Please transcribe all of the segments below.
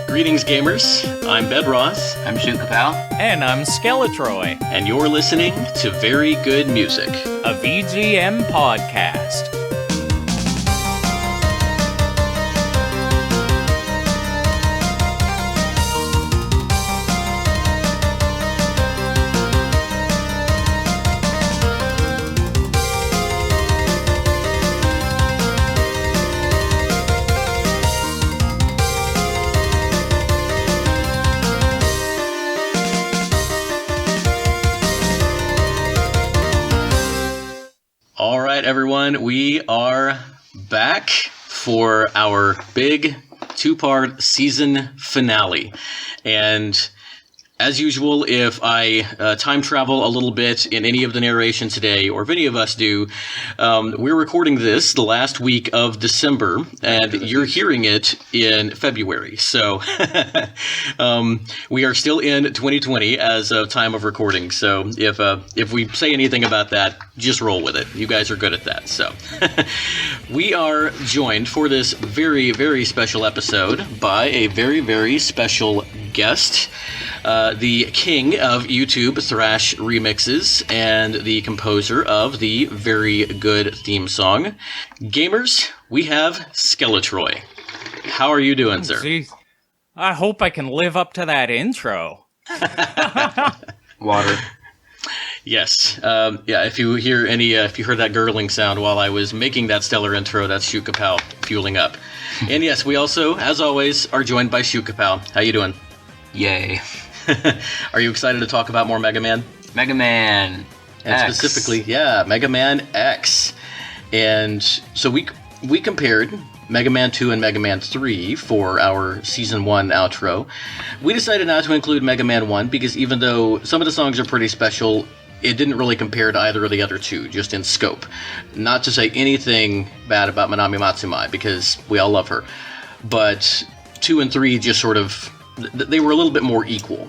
Greetings, gamers. I'm Bedroth. I'm Shukapal. And I'm Skeletroy. And you're listening to Very Good Music, a VGM podcast. All right, everyone, we are back for our big two-part season finale. And as usual, if I time travel a little bit in any of the narration today, or if any of us do, we're recording this the last week of December, and you're hearing it in February. So we are still in 2020 as of time of recording. So if we say anything about that, just roll with it. You guys are good at that. So we are joined for this very, very special episode by a very, very special guest. The king of YouTube thrash remixes and the composer of the very good theme song. Gamers, we have Skeletroy. How are you doing, sir? Geez. I hope I can live up to that intro. Water. Yes. Yeah, if you hear if you heard that gurgling sound while I was making that stellar intro, that's Shukapal fueling up. And yes, we also, as always, are joined by Shukapal. How you doing? Yay. Are you excited to talk about more Mega Man? Mega Man And X. specifically, Mega Man X. And so we compared Mega Man 2 and Mega Man 3 for our Season 1 outro. We decided not to include Mega Man 1 because even though some of the songs are pretty special, it didn't really compare to either of the other two, just in scope. Not to say anything bad about Manami Matsumae, because we all love her. But 2 and 3 just sort of, they were a little bit more equal.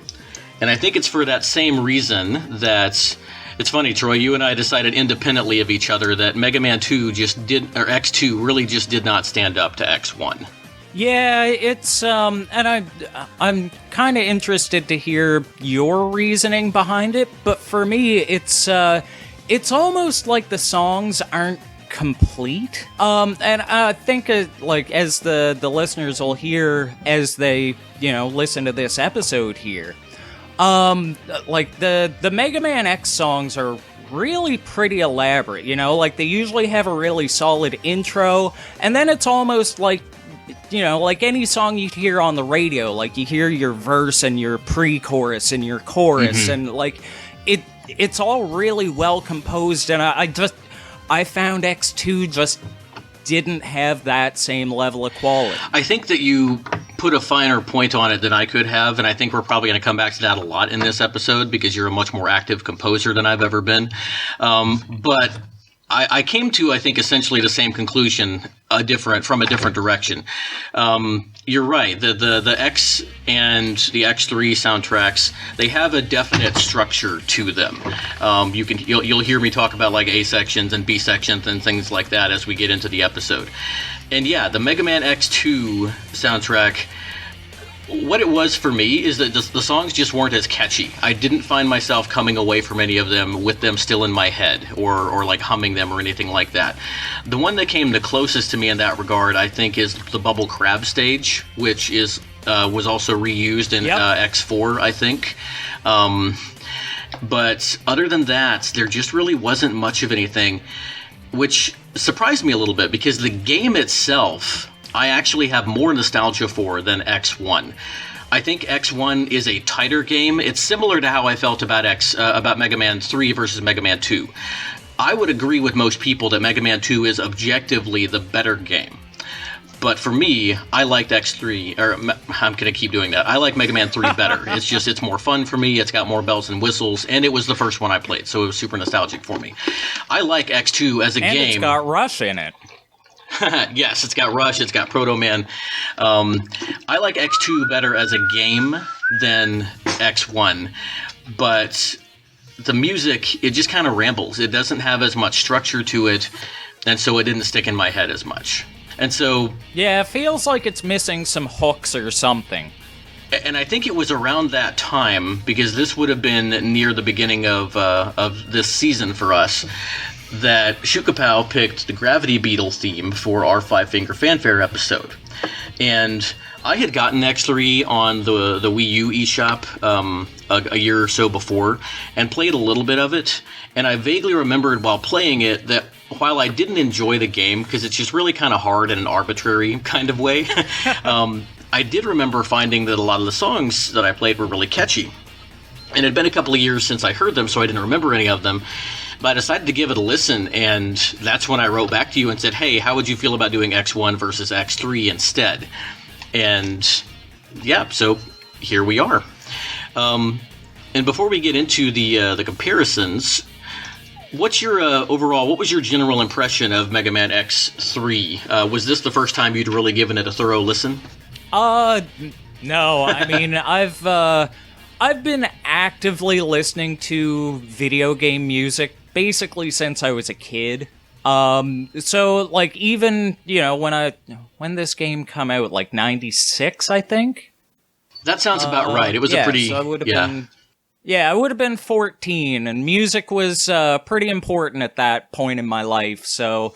And I think it's for that same reason that, it's funny, Troy, you and I decided independently of each other that Mega Man 2 X2 really just did not stand up to X1. Yeah, it's, and I'm kind of interested to hear your reasoning behind it, but for me, it's almost like the songs aren't complete. And I think, as the listeners will hear as they, listen to this episode here, the Mega Man X songs are really pretty elaborate, they usually have a really solid intro, and then it's almost like any song you hear on the radio, like you hear your verse and your pre-chorus and your chorus, and it's all really well composed, and I found X2 just didn't have that same level of quality. I think that you put a finer point on it than I could have, and I think we're probably going to come back to that a lot in this episode because you're a much more active composer than I've ever been. But I came to, I think, essentially the same conclusion, from a different direction. You're right. The X and the X3 soundtracks, they have a definite structure to them. You'll hear me talk about like A sections and B sections and things like that as we get into the episode. And yeah, the Mega Man X2 soundtrack, what it was for me is that the songs just weren't as catchy. I didn't find myself coming away from any of them with them still in my head or like humming them or anything like that. The one that came the closest to me in that regard, I think, is the Bubble Crab stage, which was also reused in X4, I think. But other than that, there just really wasn't much of anything, which surprised me a little bit because the game itself, I actually have more nostalgia for than X1. I think X1 is a tighter game. It's similar to how I felt about Mega Man 3 versus Mega Man 2. I would agree with most people that Mega Man 2 is objectively the better game. But for me, I liked X3, or I'm going to keep doing that. I like Mega Man 3 better. It's more fun for me. It's got more bells and whistles, and it was the first one I played, so it was super nostalgic for me. I like X2 as a game. And it's got Rush in it. Yes, it's got Rush, it's got Proto Man. I like X2 better as a game than X1, but the music, it just kind of rambles. It doesn't have as much structure to it, and so it didn't stick in my head as much. And so... yeah, it feels like it's missing some hooks or something. And I think it was around that time, because this would have been near the beginning of this season for us, that Shukapow picked the Gravity Beetle theme for our Five Finger Fanfare episode. And I had gotten X3 on the Wii U eShop a year or so before, and played a little bit of it. And I vaguely remembered while playing it that while I didn't enjoy the game, because it's just really kind of hard in an arbitrary kind of way, I did remember finding that a lot of the songs that I played were really catchy. And it had been a couple of years since I heard them, so I didn't remember any of them. But I decided to give it a listen, and that's when I wrote back to you and said, hey, how would you feel about doing X1 versus X3 instead? And yeah, so here we are. And before we get into the comparisons, what's your what was your general impression of Mega Man X3? Was this the first time you'd really given it a thorough listen? No. I mean, I've been actively listening to video game music basically since I was a kid. So like even, when this game come out, like 96, I think. That sounds about right. It was a pretty, so I would have been 14, and music was pretty important at that point in my life. So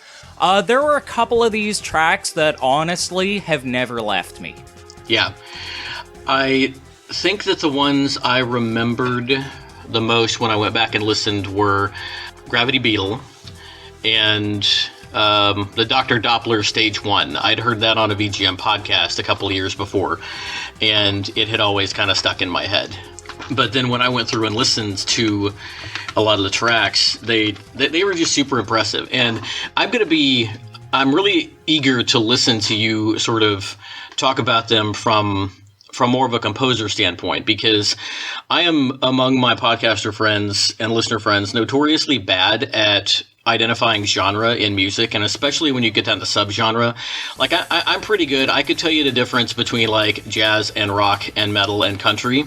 there were a couple of these tracks that honestly have never left me. Yeah. I think that the ones I remembered the most when I went back and listened were Gravity Beetle and the Dr. Doppler Stage 1. I'd heard that on a VGM podcast a couple of years before, and it had always kind of stuck in my head. But then when I went through and listened to a lot of the tracks, they were just super impressive. And I'm really eager to listen to you sort of talk about them from more of a composer standpoint, because I am, among my podcaster friends and listener friends, notoriously bad at identifying genre in music, and especially when you get down to subgenre. Like, I'm pretty good. I could tell you the difference between, like, jazz and rock and metal and country.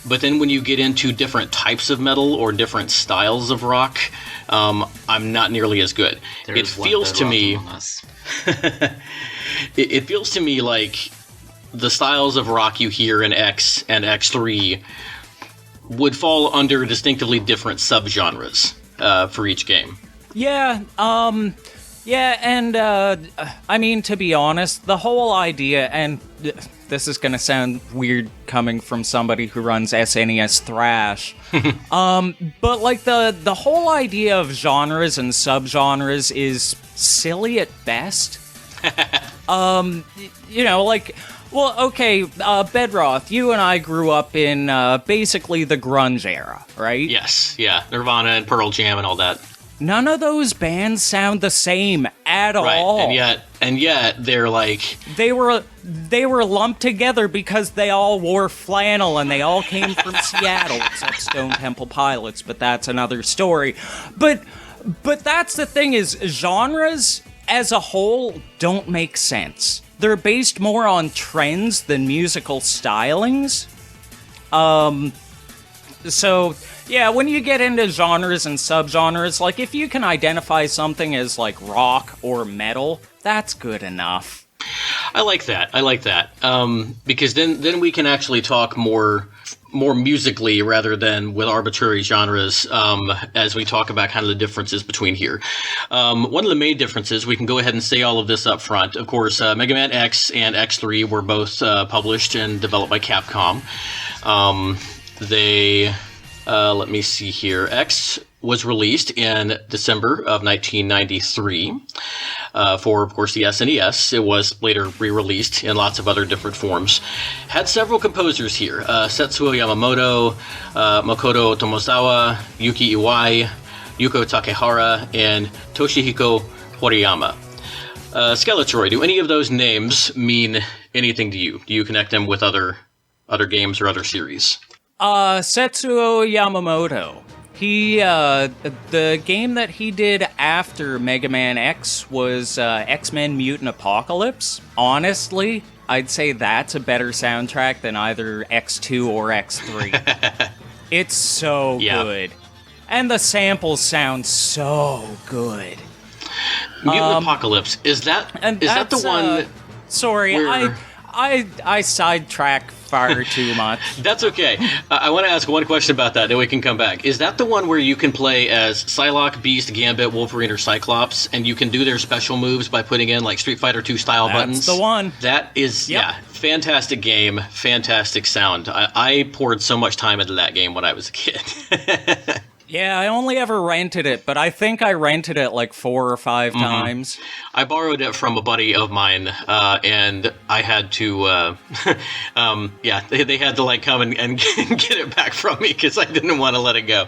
But then when you get into different types of metal or different styles of rock, I'm not nearly as good. It feels to me... it feels to me like the styles of rock you hear in X and X3 would fall under distinctively different subgenres for each game. Yeah, and I mean, to be honest, the whole idea, and this is gonna sound weird coming from somebody who runs SNES Thrash, but like the whole idea of genres and subgenres is silly at best. Well, okay, Bedroth, you and I grew up in basically the grunge era, right? Yes, yeah, Nirvana and Pearl Jam and all that. None of those bands sound the same at all. And yet they're like... They were lumped together because they all wore flannel and they all came from Seattle, except Stone Temple Pilots, but that's another story. But that's the thing, is genres as a whole don't make sense. They're based more on trends than musical stylings. So, yeah, when you get into genres and subgenres, like, if you can identify something as, like, rock or metal, that's good enough. I like that. Because then we can actually talk more musically rather than with arbitrary genres as we talk about kind of the differences between here. One of the main differences, we can go ahead and say all of this up front. Of course, Mega Man X and X3 were both published and developed by Capcom. Let me see here. X was released in December of 1993 for, of course, the SNES. It was later re-released in lots of other different forms. Had several composers here. Setsuo Yamamoto, Makoto Tomozawa, Yuki Iwai, Yuko Takehara, and Toshihiko Horiyama. Skeletroy, do any of those names mean anything to you? Do you connect them with other games or other series? Setsuo Yamamoto. The game that he did after Mega Man X was X-Men Mutant Apocalypse. Honestly, I'd say that's a better soundtrack than either X2 or X3. It's so good. And the samples sound so good. Mutant Apocalypse, is that the one... Sorry, where... I sidetrack far too much. That's okay. I want to ask one question about that, then we can come back. Is that the one where you can play as Psylocke, Beast, Gambit, Wolverine, or Cyclops, and you can do their special moves by putting in, like, Street Fighter 2 style buttons? That's the one. That is, fantastic game, fantastic sound. I poured so much time into that game when I was a kid. Yeah, I only ever rented it, but I think I rented it like 4 or 5 times. I borrowed it from a buddy of mine, and I had to, they had to like come and get it back from me because I didn't want to let it go.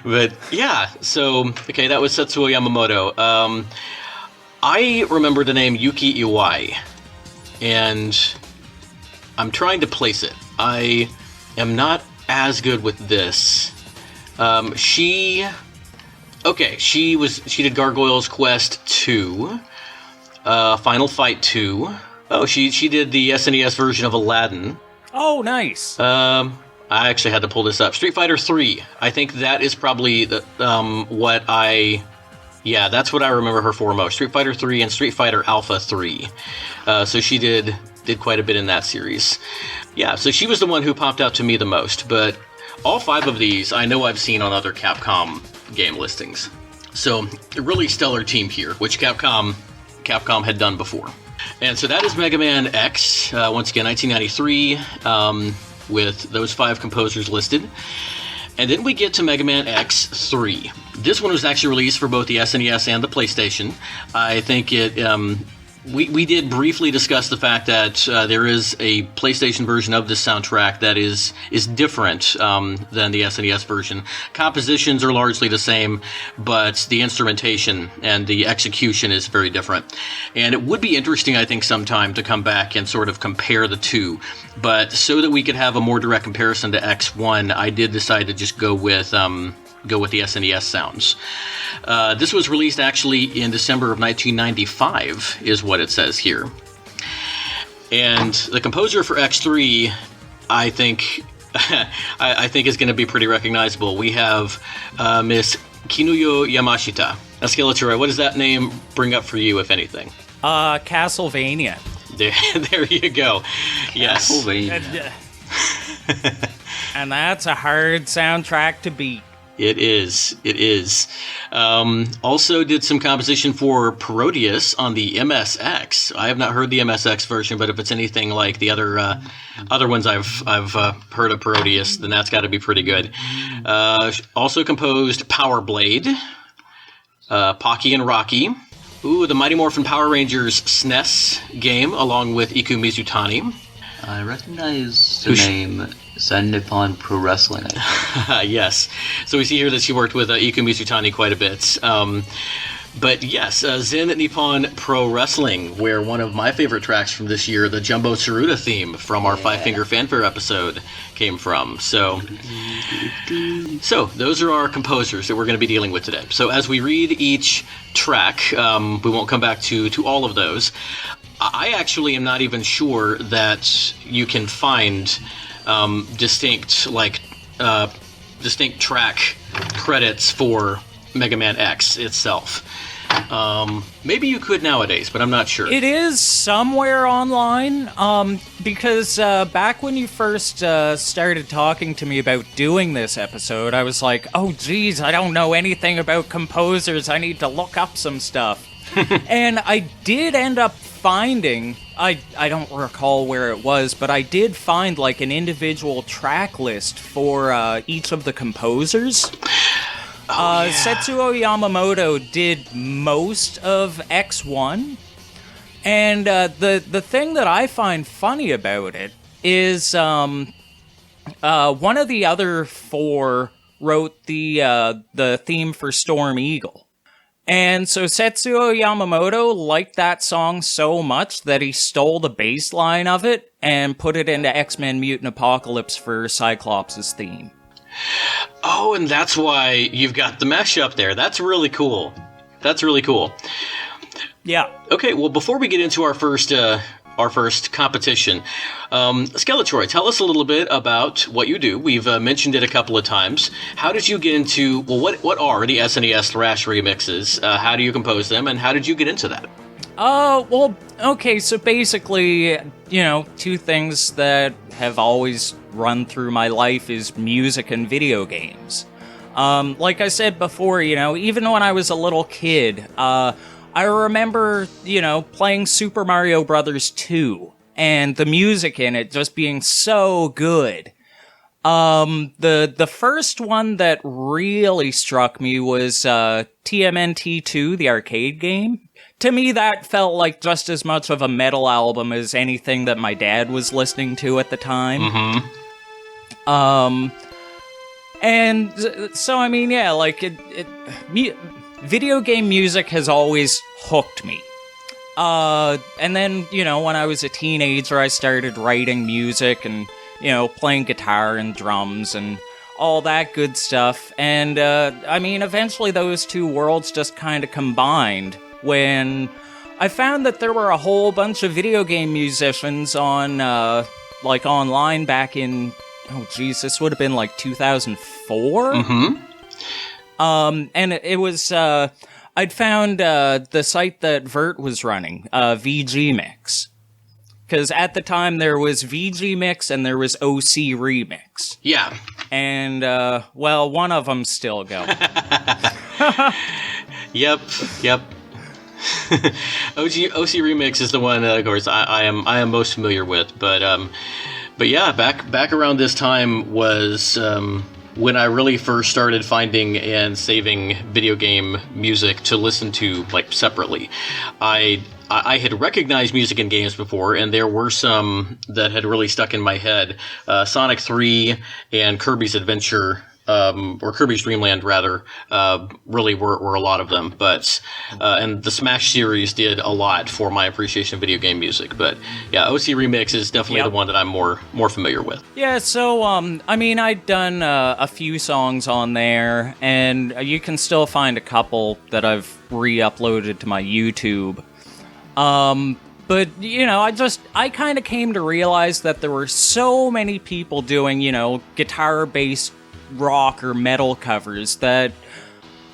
But yeah, so, okay, that was Setsuo Yamamoto. I remember the name Yuki Iwai, and I'm trying to place it. I am not as good with this. She did Gargoyle's Quest 2, Final Fight 2. Oh, she did the SNES version of Aladdin. Oh, nice. I actually had to pull this up. Street Fighter 3. I think that is probably that's what I remember her for most. Street Fighter 3 and Street Fighter Alpha 3. So she did quite a bit in that series. Yeah, so she was the one who popped out to me the most, but all 5 of these I know I've seen on other Capcom game listings. So, a really stellar team here, which Capcom had done before. And so that is Mega Man X, once again, 1993, with those 5 composers listed. And then we get to Mega Man X3. This one was actually released for both the SNES and the PlayStation. I think it... We did briefly discuss the fact that there is a PlayStation version of this soundtrack that is different than the SNES version. Compositions are largely the same, but the instrumentation and the execution is very different. And it would be interesting, I think, sometime to come back and sort of compare the two. But so that we could have a more direct comparison to X1, I did decide to just go with the SNES sounds. This was released actually in December of 1995, is what it says here. And the composer for X3, I think, is going to be pretty recognizable. We have Miss Kinuyo Yamashita. Now, Skeletroy, what does that name bring up for you, if anything? Castlevania. There you go. Yes. Castlevania. And that's a hard soundtrack to beat. It is. Also did some composition for Parodius on the MSX. I have not heard the MSX version, but if it's anything like the other ones I've heard of Parodius, then that's got to be pretty good. Also composed Power Blade, Pocky and Rocky. Ooh, the Mighty Morphin Power Rangers SNES game, along with Iku Mizutani. I recognize the name Sen Nippon Pro Wrestling. Yes. So we see here that she worked with Iku Mizutani quite a bit. But yes, Zen Nippon Pro Wrestling, where one of my favorite tracks from this year, the Jumbo Tsuruta theme from our Five Finger Fanfare episode, came from. So those are our composers that we're going to be dealing with today. So as we read each track, we won't come back to all of those. I actually am not even sure that you can find distinct track credits for Mega Man X itself. Maybe you could nowadays, but I'm not sure. It is somewhere online, because back when you first started talking to me about doing this episode, I was like, oh geez, I don't know anything about composers, I need to look up some stuff. And I did end up finding, I don't recall where it was, but I did find like an individual track list for each of the composers. Setsuo Yamamoto did most of X1, and the thing that I find funny about it is one of the other 4 wrote the theme for Storm Eagle. And so Setsuo Yamamoto liked that song so much that he stole the bass line of it and put it into X-Men Mutant Apocalypse for Cyclops' theme. Oh, and that's why you've got the mesh up there. That's really cool. Yeah. Okay, well, before we get into our first competition, Skeletroy, tell us a little bit about what you do. We've mentioned it a couple of times. How did you get into, well, what are the SNES thrash remixes? How do you compose them, and how did you get into that? Well, okay, so basically, two things that have always run through my life is music and video games. Like I said before, even when I was a little kid, I remember, playing Super Mario Bros. 2, and the music in it just being so good. The first one that really struck me was, TMNT 2, the arcade game. To me, that felt like just as much of a metal album as anything that my dad was listening to at the time. Mm-hmm. And so, I mean, yeah, like, video game music has always hooked me. And then, when I was a teenager, I started writing music and, playing guitar and drums and all that good stuff. And, I mean, eventually those two worlds just kind of combined when I found that there were a whole bunch of video game musicians on, online back in, this would have been like 2004? Mm-hmm. And it was, I'd found, the site that Vert was running, VG Mix. Because at the time there was VG Mix and there was OC Remix. Yeah. And, one of them's still going. Yep. OC Remix is the one that, of course, I am most familiar with. But yeah, back around this time was when I really first started finding and saving video game music to listen to, like, separately. I had recognized music in games before, and there were some that had really stuck in my head. Sonic 3 and Kirby's Adventure, or Kirby's Dream Land, rather, really were a lot of them. But and the Smash series did a lot for my appreciation of video game music. But yeah, OC Remix is definitely the one that I'm more familiar with. Yeah, so I mean, I'd done a few songs on there, and you can still find a couple that I've re-uploaded to my YouTube. But, I kind of came to realize that there were so many people doing, guitar-based rock or metal covers that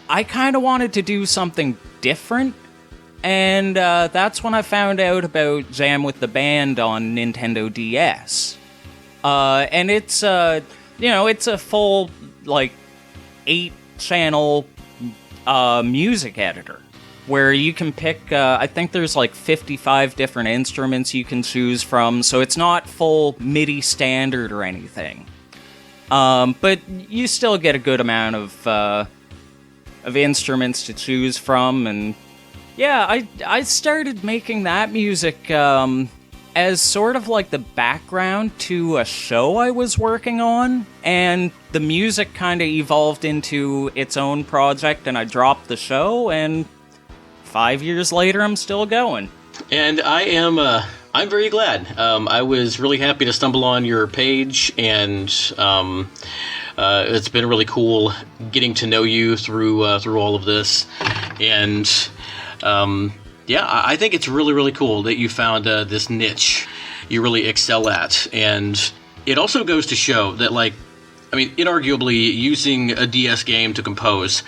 I kind of wanted to do something different. And that's when I found out about Jam with the Band on Nintendo DS. And it's, it's a full, 8-channel music editor, where you can pick, I think there's 55 different instruments you can choose from, so it's not full MIDI standard or anything. But you still get a good amount of instruments to choose from, and yeah, I started making that music as sort of like the background to a show I was working on, and the music kind of evolved into its own project, and I dropped the show, and 5 years later, I'm still going. And I'm very glad. I was really happy to stumble on your page, and it's been really cool getting to know you through all of this. And yeah, I think it's really, really cool that you found this niche you really excel at. And it also goes to show that, inarguably, using a DS game to compose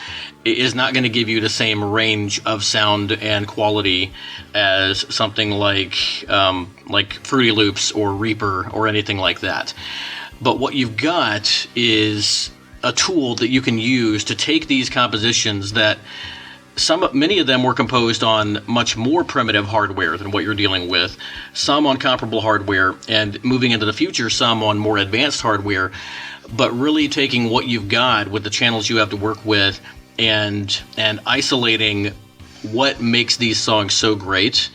is not going to give you the same range of sound and quality as something like Fruity Loops or Reaper or anything like that. But what you've got is a tool that you can use to take these compositions that many of them were composed on much more primitive hardware than what you're dealing with, some on comparable hardware, and moving into the future, some on more advanced hardware, but really taking what you've got with the channels you have to work with and isolating what makes these songs so great.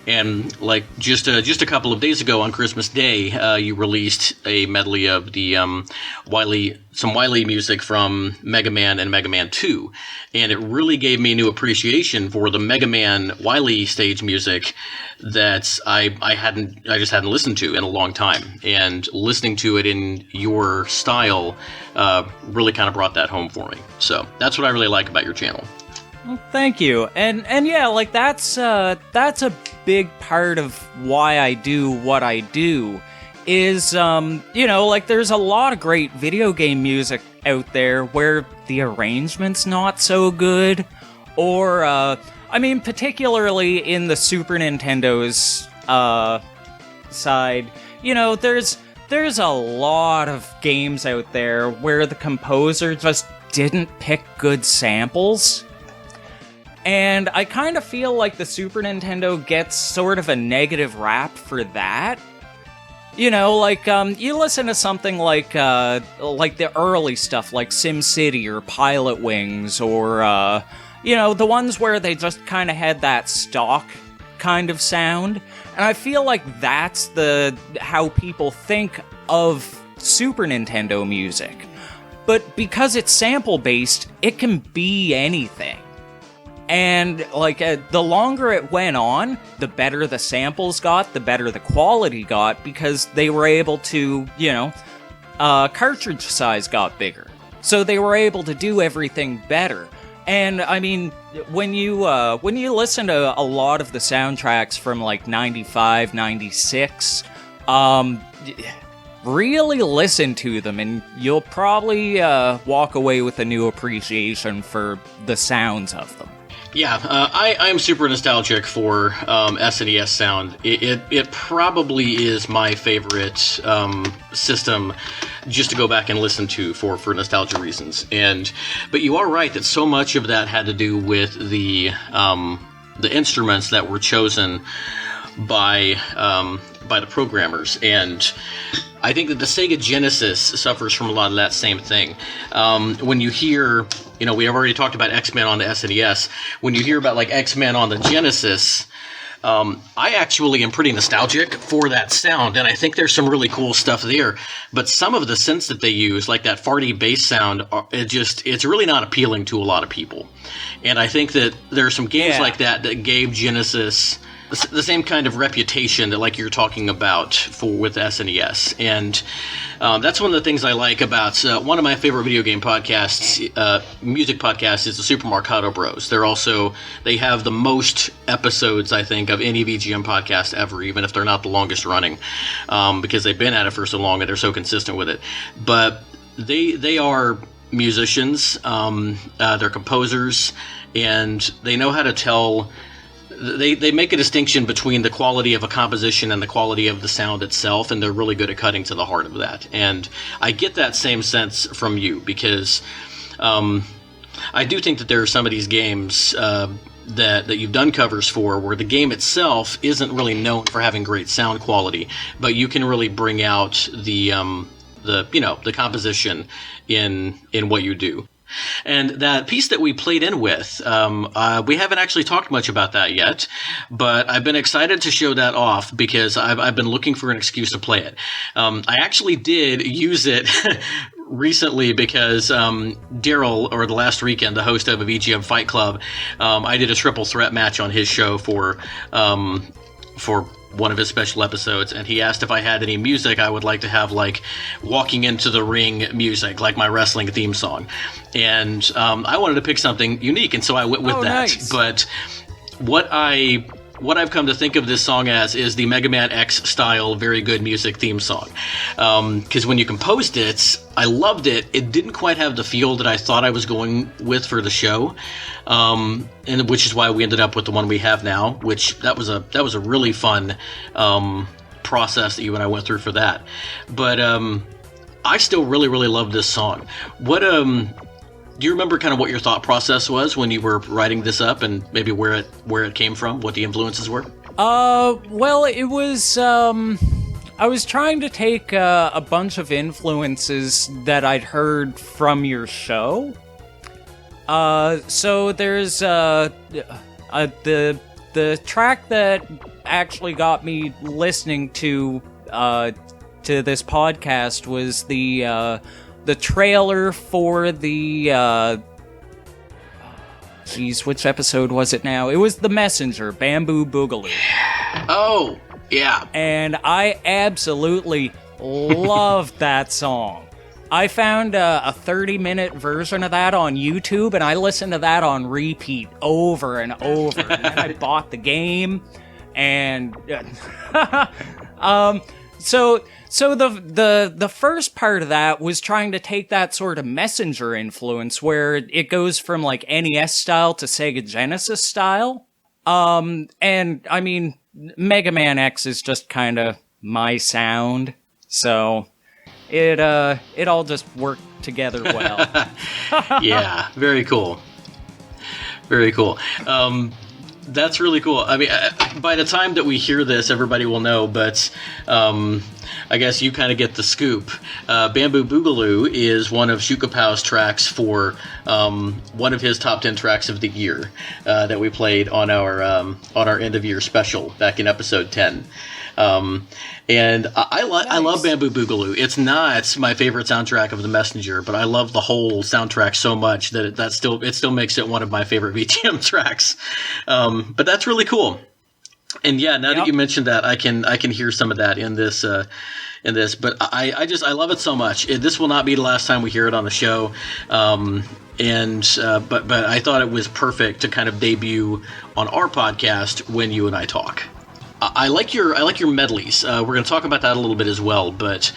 And just a couple of days ago on Christmas Day, you released a medley of the some Wily music from Mega Man and Mega Man 2, and it really gave me a new appreciation for the Mega Man Wily stage music that I just hadn't listened to in a long time. And listening to it in your style really kind of brought that home for me. So that's what I really like about your channel. Well, thank you. And yeah, that's a big part of why I do what I do is, there's a lot of great video game music out there where the arrangement's not so good, or, I mean, particularly in the Super Nintendo's side, you know, there's a lot of games out there where the composer just didn't pick good samples. And I kind of feel like the Super Nintendo gets sort of a negative rap for that. You know, like, you listen to something like the early stuff, like SimCity or Pilot Wings, or, you know, the ones where they just kind of had that stock kind of sound. And I feel like that's how people think of Super Nintendo music. But because it's sample-based, it can be anything. And, like, the longer it went on, the better the samples got, the better the quality got, because they were able to, you know, cartridge size got bigger. So they were able to do everything better. And, I mean, when you listen to a lot of the soundtracks from, like, 95, 96, really listen to them, and you'll probably walk away with a new appreciation for the sounds of them. Yeah, I'm super nostalgic for SNES sound. It probably is my favorite system just to go back and listen to for nostalgia reasons. But you are right that so much of that had to do with the instruments that were chosen by the programmers. And I think that the Sega Genesis suffers from a lot of that same thing. When you hear, you know, we have already talked about X-Men on the SNES. When you hear about, like, X-Men on the Genesis, I actually am pretty nostalgic for that sound, and I think there's some really cool stuff there. But some of the synths that they use, like that farty bass sound, it's really not appealing to a lot of people. And I think that there are some games like that gave Genesis the same kind of reputation that, like, you're talking about with SNES. And that's one of the things I like about one of my favorite video game podcasts, music podcasts, is the Super Marcato Bros. They have the most episodes, I think, of any VGM podcast ever, even if they're not the longest running, because they've been at it for so long and they're so consistent with it. But they are musicians, they're composers, and they know how to tell. They make a distinction between the quality of a composition and the quality of the sound itself, and they're really good at cutting to the heart of that. And I get that same sense from you, because I do think that there are some of these games that you've done covers for where the game itself isn't really known for having great sound quality, but you can really bring out the composition in what you do. And that piece that we played in with, we haven't actually talked much about that yet, but I've been excited to show that off because I've been looking for an excuse to play it. I actually did use it recently because Daryl, or the last weekend, the host of a VGM Fight Club, I did a triple threat match on his show for one of his special episodes, and he asked if I had any music I would like to have, like walking into the ring music, like my wrestling theme song. And I wanted to pick something unique, and so I went with that. Nice. But what I've come to think of this song as is the Mega Man X style very good music theme song. Because when you composed it, I loved it. It didn't quite have the feel that I thought I was going with for the show. And which is why we ended up with the one we have now, which that was a really fun process that you and I went through for that. But I still really, really love this song. What do you remember kind of what your thought process was when you were writing this up, and maybe where it came from, what the influences were? Well, it was I was trying to take a bunch of influences that I'd heard from your show. So there's the track that actually got me listening to this podcast was the trailer for the which episode was it now? It was The Messenger, Bamboo Boogaloo. Oh, yeah. And I absolutely loved that song. I found a 30-minute version of that on YouTube, and I listened to that on repeat over and over. And then I bought the game, and So the first part of that was trying to take that sort of Messenger influence where it goes from like NES style to Sega Genesis style. And I mean, Mega Man X is just kind of my sound, so it all just worked together well. Yeah, very cool. Very cool. That's really cool. I mean, by the time that we hear this, everybody will know, but I guess you kind of get the scoop. Bamboo Boogaloo is one of Shukapau's tracks for one of his top 10 tracks of the year that we played on our end of year special back in episode 10. And I love Bamboo Boogaloo. It's not my favorite soundtrack of The Messenger, but I love the whole soundtrack so much that it still makes it one of my favorite VTM tracks. But that's really cool. And yeah, now that you mentioned that, I can hear some of that in this. But I love it so much. This will not be the last time we hear it on the show. But I thought it was perfect to kind of debut on our podcast when you and I talk. I like your medleys. We're going to talk about that a little bit as well. But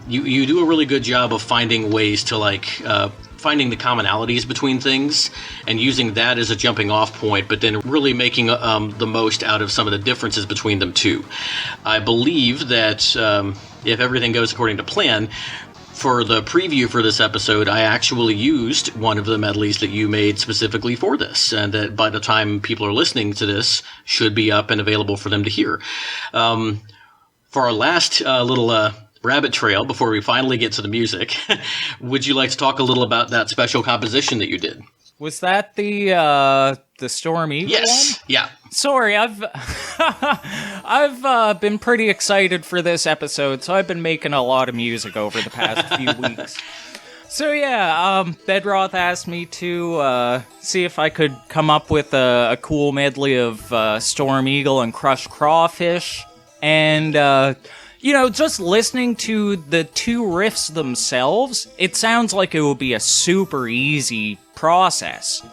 you do a really good job of finding ways to finding the commonalities between things and using that as a jumping off point, but then really making the most out of some of the differences between them too. I believe that if everything goes according to plan, for the preview for this episode, I actually used one of the medleys that you made specifically for this, and that by the time people are listening to this, should be up and available for them to hear. For our last little rabbit trail, before we finally get to the music, would you like to talk a little about that special composition that you did? Was that the Storm Eagle Yes. one? Yeah. Sorry, I've been pretty excited for this episode, so I've been making a lot of music over the past few weeks. So yeah, Bedroth asked me to see if I could come up with a cool medley of Storm Eagle and Crushed Crawfish, and just listening to the two riffs themselves, it sounds like it would be a super easy process.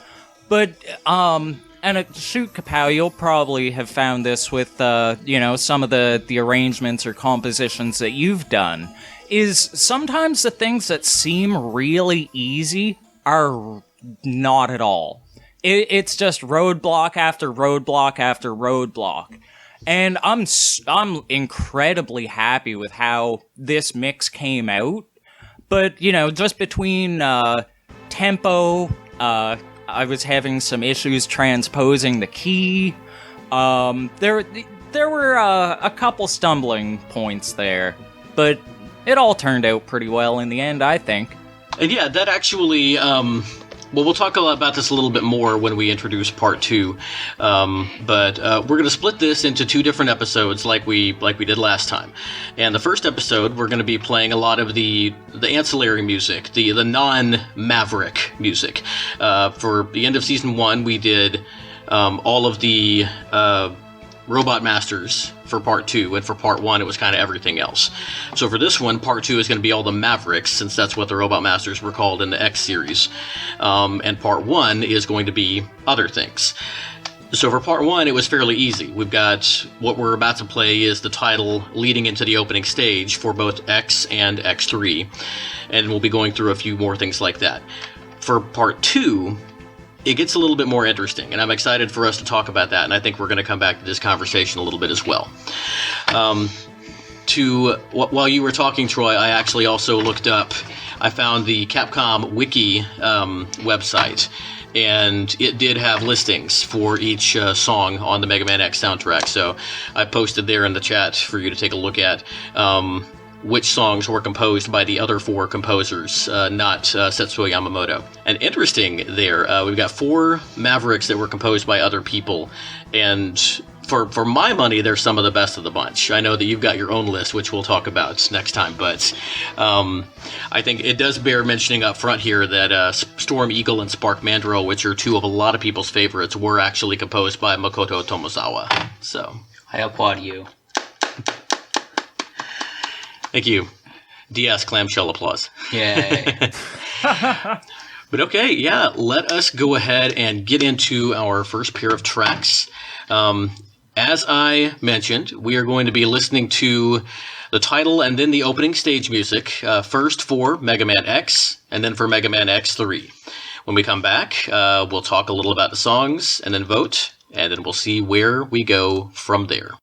But, shoot, Kapow, you'll probably have found this with, some of the arrangements or compositions that you've done, is sometimes the things that seem really easy are not at all. It's just roadblock after roadblock after roadblock. And I'm incredibly happy with how this mix came out. But, just between tempo, I was having some issues transposing the key. There were a couple stumbling points there, but it all turned out pretty well in the end, I think. And yeah, that actually... we'll talk about this a little bit more when we introduce part 2, but we're going to split this into 2 different episodes like we did last time. And the first episode, we're going to be playing a lot of the ancillary music, the non-Maverick music. For the end of Season 1, we did all of the Robot Masters for part 2, and for part 1 it was kind of everything else. So for this one, part 2 is going to be all the Mavericks, since that's what the Robot Masters were called in the X series, and part 1 is going to be other things. So for part 1 it was fairly easy. We've got what we're about to play is the title leading into the opening stage for both X and X3, and we'll be going through a few more things like that. For part 2, it gets a little bit more interesting, and I'm excited for us to talk about that, and I think we're going to come back to this conversation a little bit as well. While you were talking, Troy, I actually also looked up, I found the Capcom Wiki website, and it did have listings for each song on the Mega Man X soundtrack, so I posted there in the chat for you to take a look at which songs were composed by the other 4 composers, not Setsuo Yamamoto. And interesting there, we've got 4 Mavericks that were composed by other people, and for my money, they're some of the best of the bunch. I know that you've got your own list, which we'll talk about next time, but I think it does bear mentioning up front here that Storm Eagle and Spark Mandrill, which are 2 of a lot of people's favorites, were actually composed by Makoto Tomozawa. So I applaud you. Thank you. DS clamshell applause. Yay. But okay, yeah, let us go ahead and get into our first pair of tracks. As I mentioned, we are going to be listening to the title and then the opening stage music, first for Mega Man X, and then for Mega Man X3. When we come back, we'll talk a little about the songs, and then vote, and then we'll see where we go from there.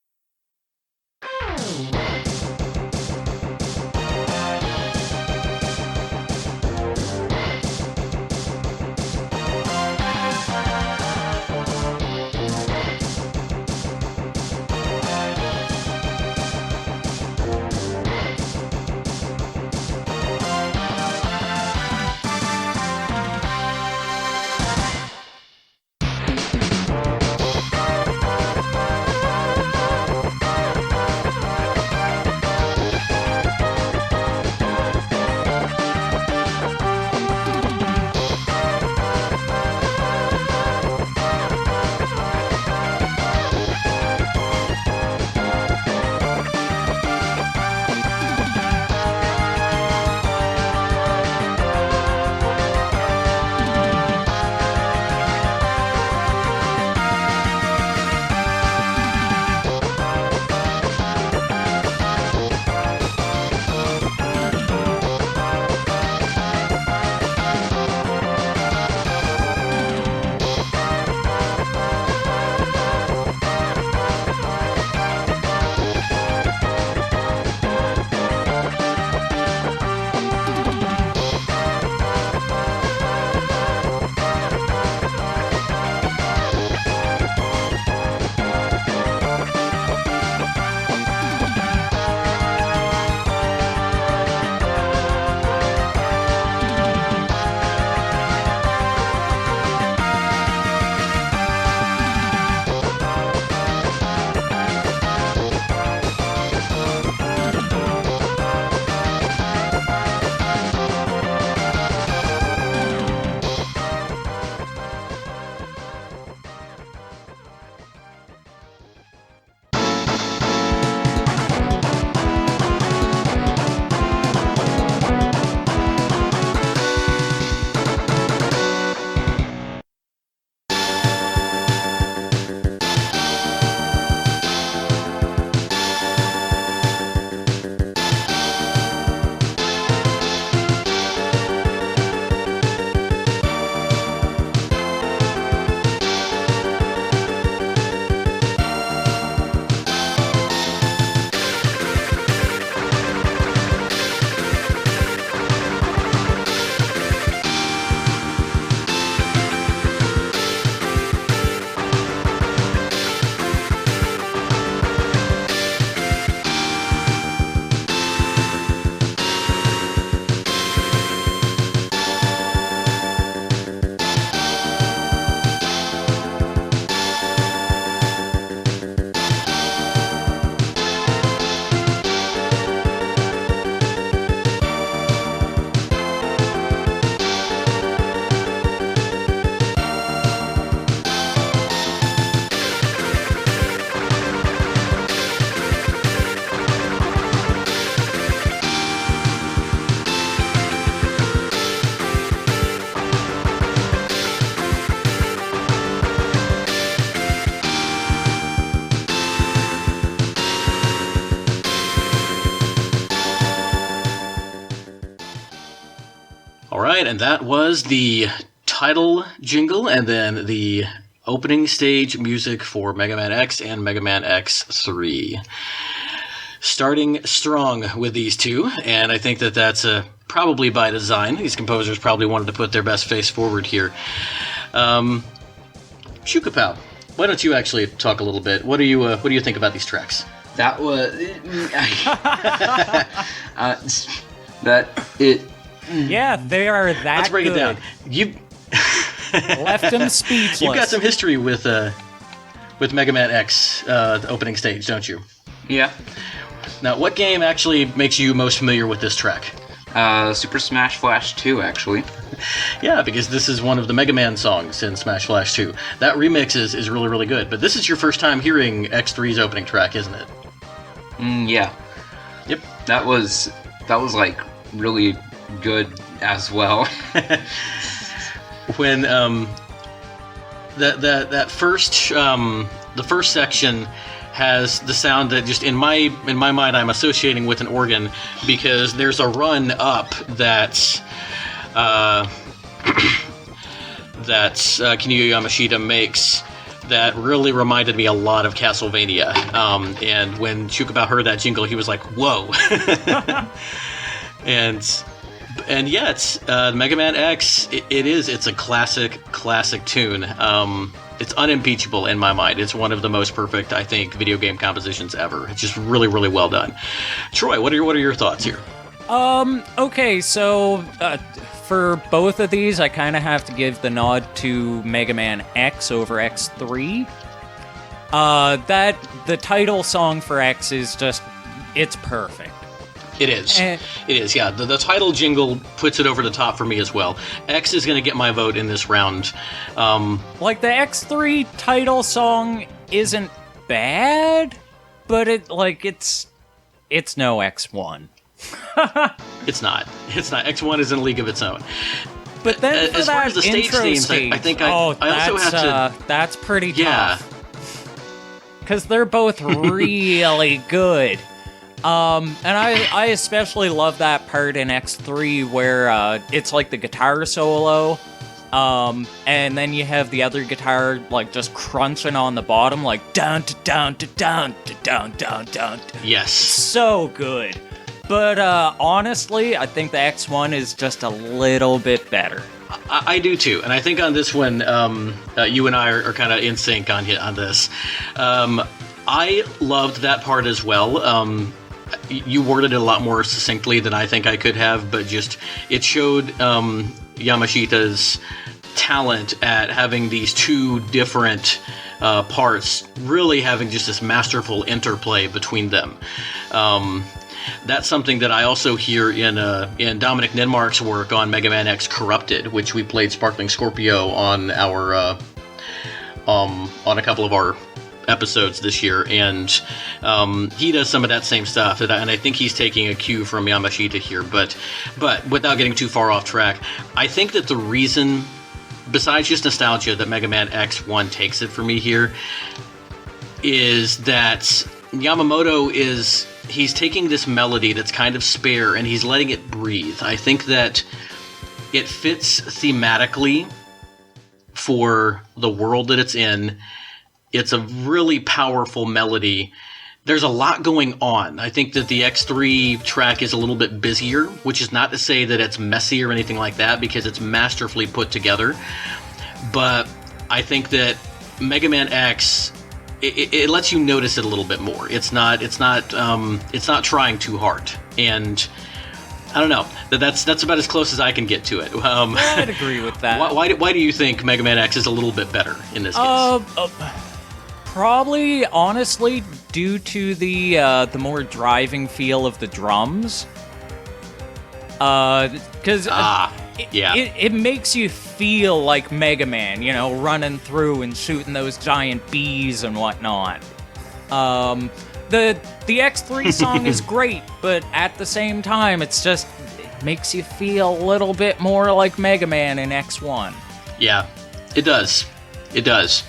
right, and that was the title jingle and then the opening stage music for Mega Man X and Mega Man X3. Starting strong with these two, and I think that that's probably by design. These composers probably wanted to put their best face forward here. Shukapow, why don't you actually talk a little bit? What do you think about these tracks? That was that it. Yeah, they are that. Let's break good. it down. You left him speechless. You've got some history with Mega Man X, the opening stage, don't you? Yeah. Now, what game actually makes you most familiar with this track? Super Smash Flash 2, actually. Yeah, because this is one of the Mega Man songs in Smash Flash 2. That remix is really, really good. But this is your first time hearing X3's opening track, isn't it? Yeah. Yep. That was like really good as well. When that first the first section has the sound that just in my mind I'm associating with an organ, because there's a run up that's Kinuyo Yamashita makes that really reminded me a lot of Castlevania. And when Chukaba heard that jingle, he was like, "Whoa!" and yeah, it's Mega Man X. It's a classic tune. It's unimpeachable in my mind. It's one of the most perfect, I think, video game compositions ever. It's just really, really well done. Troy, what are your thoughts here? Okay, so for both of these, I kind of have to give the nod to Mega Man X over X3. The title song for X is just, it's perfect. It is. It is, yeah. The title jingle puts it over the top for me as well. X is going to get my vote in this round. Like, the X3 title song isn't bad, but it's no X1. It's not. X1 is in a league of its own. But then for as far that as the stage themes, I think I also have to... that's pretty tough. Because they're both really good. And I especially love that part in X3 where it's like the guitar solo, and then you have the other guitar like just crunching on the bottom, like down to down to down to down down down. Yes, so good. But honestly, I think the X1 is just a little bit better. I do too, and I think on this one, you and I are kind of in sync on this. I loved that part as well. You worded it a lot more succinctly than I think I could have, but just it showed Yamashita's talent at having these two different parts, really having just this masterful interplay between them. That's something that I also hear in Dominic Ninmark's work on Mega Man X Corrupted, which we played Sparkling Scorpio on our on a couple of our episodes this year, and he does some of that same stuff, and I think he's taking a cue from Yamashita here, but without getting too far off track, I think that the reason, besides just nostalgia, that Mega Man X1 takes it for me here is that Yamamoto he's taking this melody that's kind of spare and he's letting it breathe. I think that it fits thematically for the world that it's in. It's a really powerful melody. There's a lot going on. I think that the X3 track is a little bit busier, which is not to say that it's messy or anything like that, because it's masterfully put together. But I think that Mega Man X, it lets you notice it a little bit more. It's not trying too hard. And I don't know. That's about as close as I can get to it. I'd agree with that. Why do you think Mega Man X is a little bit better in this case? Probably, honestly, due to the more driving feel of the drums. Because it makes you feel like Mega Man, running through and shooting those giant bees and whatnot. The X3 song is great, but at the same time, it makes you feel a little bit more like Mega Man in X1. Yeah, it does. It does.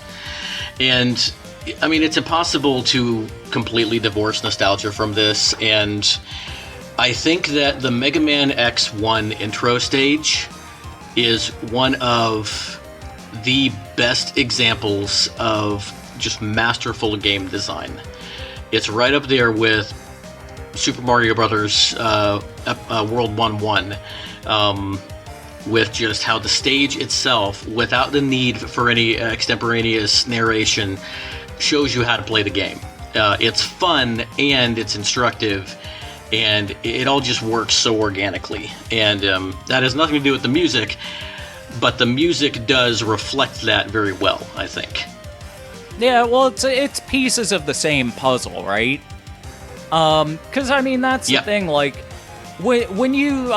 And I mean, it's impossible to completely divorce nostalgia from this, and I think that the Mega Man X1 intro stage is one of the best examples of just masterful game design. It's right up there with Super Mario Brothers World 1-1, with just how the stage itself, without the need for any extemporaneous narration, shows you how to play the game. It's fun and it's instructive, and it all just works so organically. And that has nothing to do with the music, but the music does reflect that very well, I think. Yeah, well, it's pieces of the same puzzle, right? Because I mean, that's the thing. Like, when you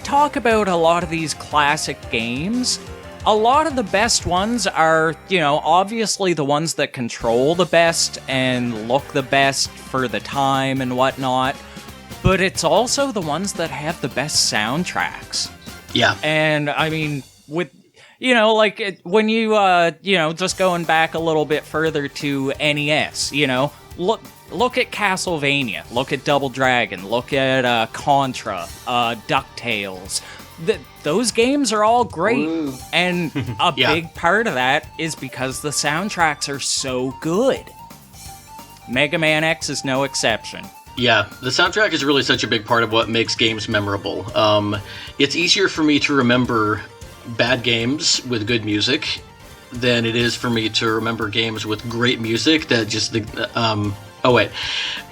talk about a lot of these classic games, a lot of the best ones are, obviously the ones that control the best and look the best for the time and whatnot, but it's also the ones that have the best soundtracks. Yeah. And, I mean, When you, just going back a little bit further to NES, look at Castlevania, look at Double Dragon, look at Contra, DuckTales. Those games are all great, Ooh. and a big part of that is because the soundtracks are so good. Mega Man X is no exception. Yeah, the soundtrack is really such a big part of what makes games memorable. It's easier for me to remember bad games with good music than it is for me to remember games with great music that just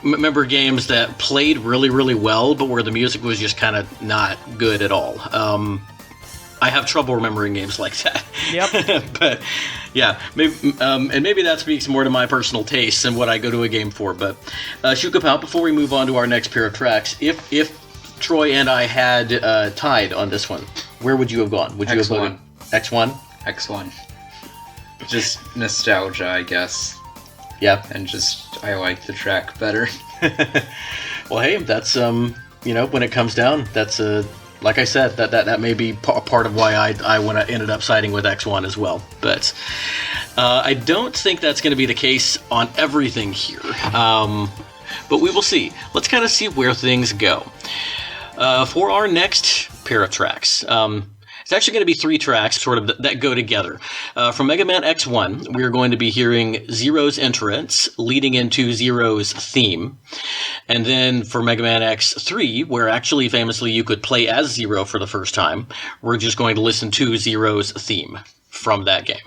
remember games that played really, really well, but where the music was just kind of not good at all. I have trouble remembering games like that. Yep. But yeah, maybe that speaks more to my personal tastes and what I go to a game for. But Shukapal, before we move on to our next pair of tracks, if Troy and I had tied on this one, where would you have gone? Would you have gone X1? X1. Just nostalgia, I guess. Yeah. And just, I like the track better. Well, hey, that's, when it comes down, that's like I said, that may be part of why I ended up siding with X1 as well. But I don't think that's going to be the case on everything here. But we will see. Let's kind of see where things go. For our next pair of tracks, it's actually going to be 3 tracks sort of that go together. From Mega Man X1, we're going to be hearing Zero's entrance leading into Zero's theme. And then for Mega Man X3, where actually famously you could play as Zero for the first time, we're just going to listen to Zero's theme from that game.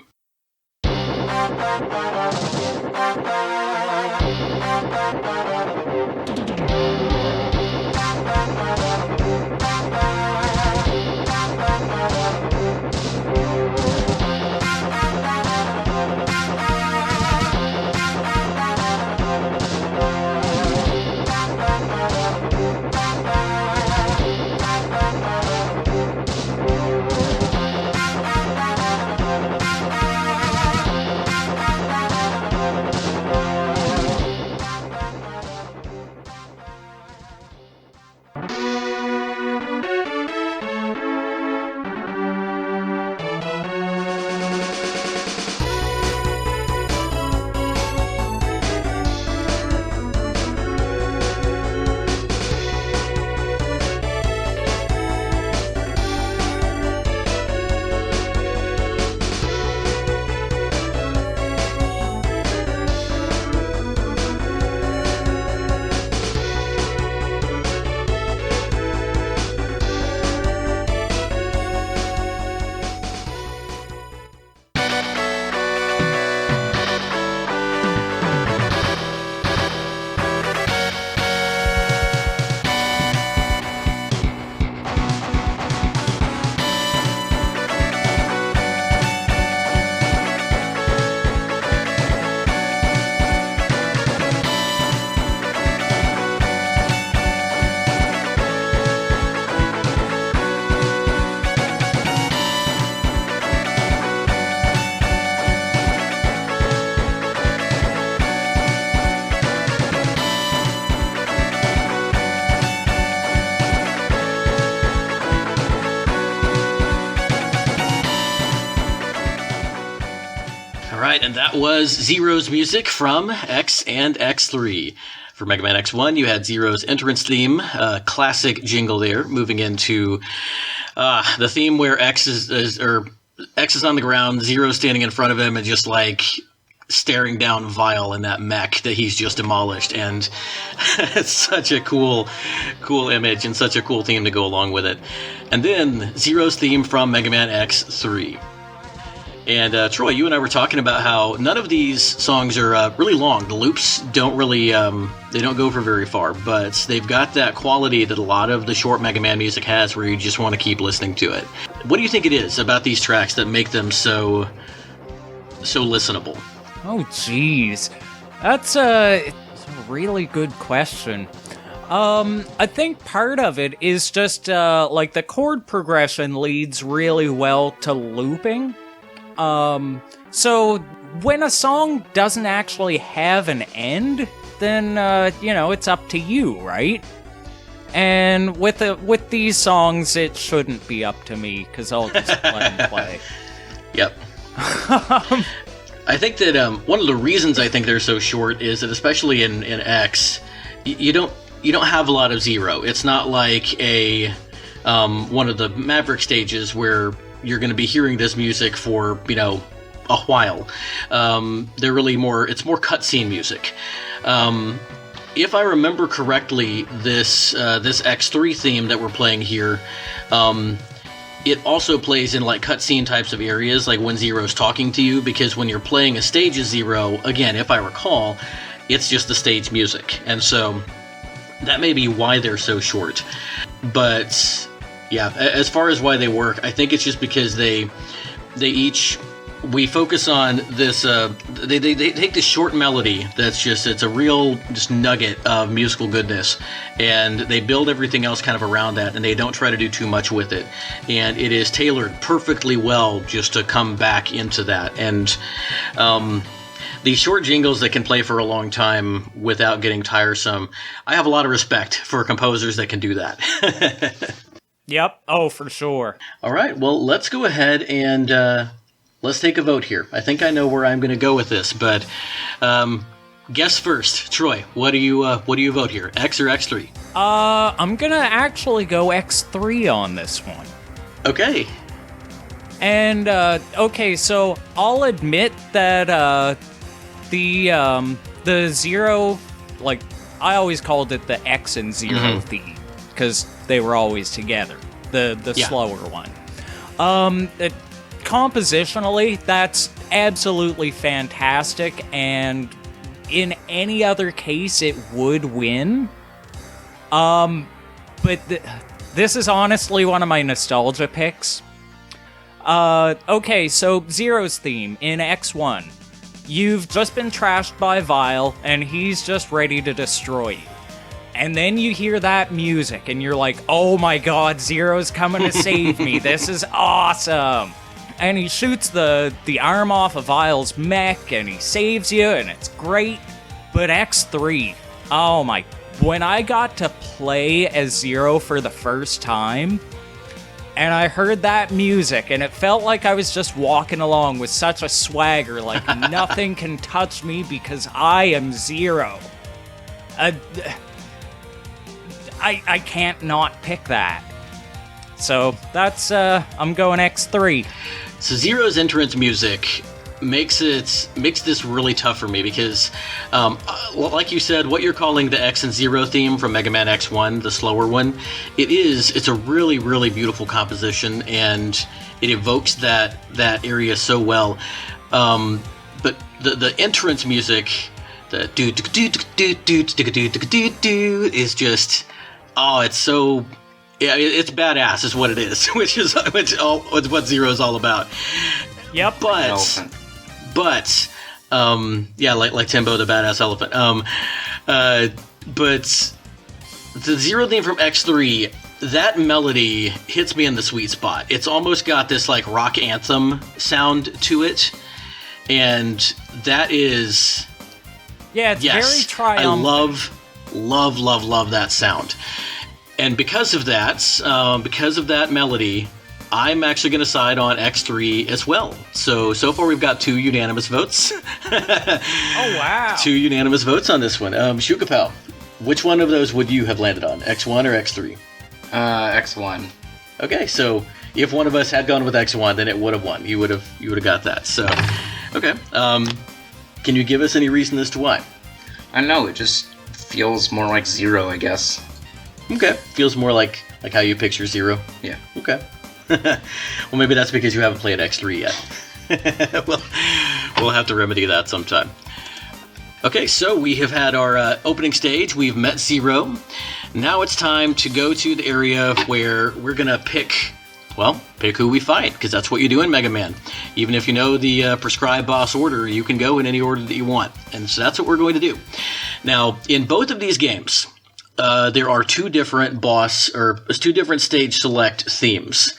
And that was Zero's music from X and X3. For Mega Man X1, you had Zero's entrance theme, classic jingle there, moving into the theme where X is on the ground, Zero's standing in front of him and just like staring down Vile in that mech that he's just demolished. And it's such a cool image and such a cool theme to go along with it. And then Zero's theme from Mega Man X3. And Troy, you and I were talking about how none of these songs are really long. The loops don't really, they don't go for very far, but they've got that quality that a lot of the short Mega Man music has where you just want to keep listening to it. What do you think it is about these tracks that make them so listenable? Oh, jeez. It's a really good question. I think part of it is just, like, the chord progression leads really well to looping. So when a song doesn't actually have an end, then, it's up to you, right? And with these songs, it shouldn't be up to me, because I'll just let them play. Yep. I think that one of the reasons I think they're so short is that, especially in X, you don't have a lot of Zero. It's not like a one of the Maverick stages where you're going to be hearing this music for a while. They're really it's more cutscene music. If I remember correctly, this X3 theme that we're playing here, it also plays in like cutscene types of areas, like when Zero's talking to you, because when you're playing a stage as Zero, again, if I recall, it's just the stage music. And so that may be why they're so short. But yeah, as far as why they work, I think it's just because we focus on this, they take this short melody it's a real just nugget of musical goodness, and they build everything else kind of around that, and they don't try to do too much with it. And it is tailored perfectly well just to come back into that. And these short jingles that can play for a long time without getting tiresome, I have a lot of respect for composers that can do that. Yep. Oh, for sure. All right, well, let's go ahead and let's take a vote here. I think I know where I'm going to go with this, but guess first. Troy, what do you vote here? X or X3? I'm gonna actually go X3 on this one. Okay. And okay, so I'll admit that the Zero, like I always called it the X and Zero theme because they were always together. The slower one. Compositionally, that's absolutely fantastic, and in any other case, it would win. But this is honestly one of my nostalgia picks. Okay, so Zero's theme in X1. You've just been trashed by Vile, and he's just ready to destroy you. And then you hear that music, and you're like, oh my god, Zero's coming to save me. This is awesome. And he shoots the arm off of Vile's mech, and he saves you, and it's great. But X3, oh my... When I got to play as Zero for the first time, and I heard that music, and it felt like I was just walking along with such a swagger, like nothing can touch me because I am Zero. I can't not pick that. So that's, I'm going X3. So Zero's entrance music makes this really tough for me because, like you said, what you're calling the X and Zero theme from Mega Man X1, the slower one, it's a really, really beautiful composition, and it evokes that area so well. But the entrance music, the do do do do do do do do is just, it's so. Yeah, it's badass is what it is, which is what Zero's all about. Yep. But yeah, like Timbo the badass elephant. But the Zero theme from X3, that melody hits me in the sweet spot. It's almost got this like rock anthem sound to it, and that is it's very triumphant. I love that sound. And because of that melody, I'm actually going to side on X3 as well. So far we've got 2 unanimous votes. Oh, wow. 2 unanimous votes on this one. Shukapal, which one of those would you have landed on, X1 or X3? X1. Okay, so if one of us had gone with X1, then it would have won. You would have got that. So, okay. Can you give us any reason as to why? I don't know, it just feels more like Zero, I guess. Okay, feels more like how you picture Zero. Yeah. Okay. Well, maybe that's because you haven't played X3 yet. We'll have to remedy that sometime. Okay, so we have had our opening stage. We've met Zero. Now it's time to go to the area where we're gonna pick who we fight, because that's what you do in Mega Man. Even if you know the prescribed boss order, you can go in any order that you want. And so that's what we're going to do. Now, in both of these games, there are 2 different stage select themes.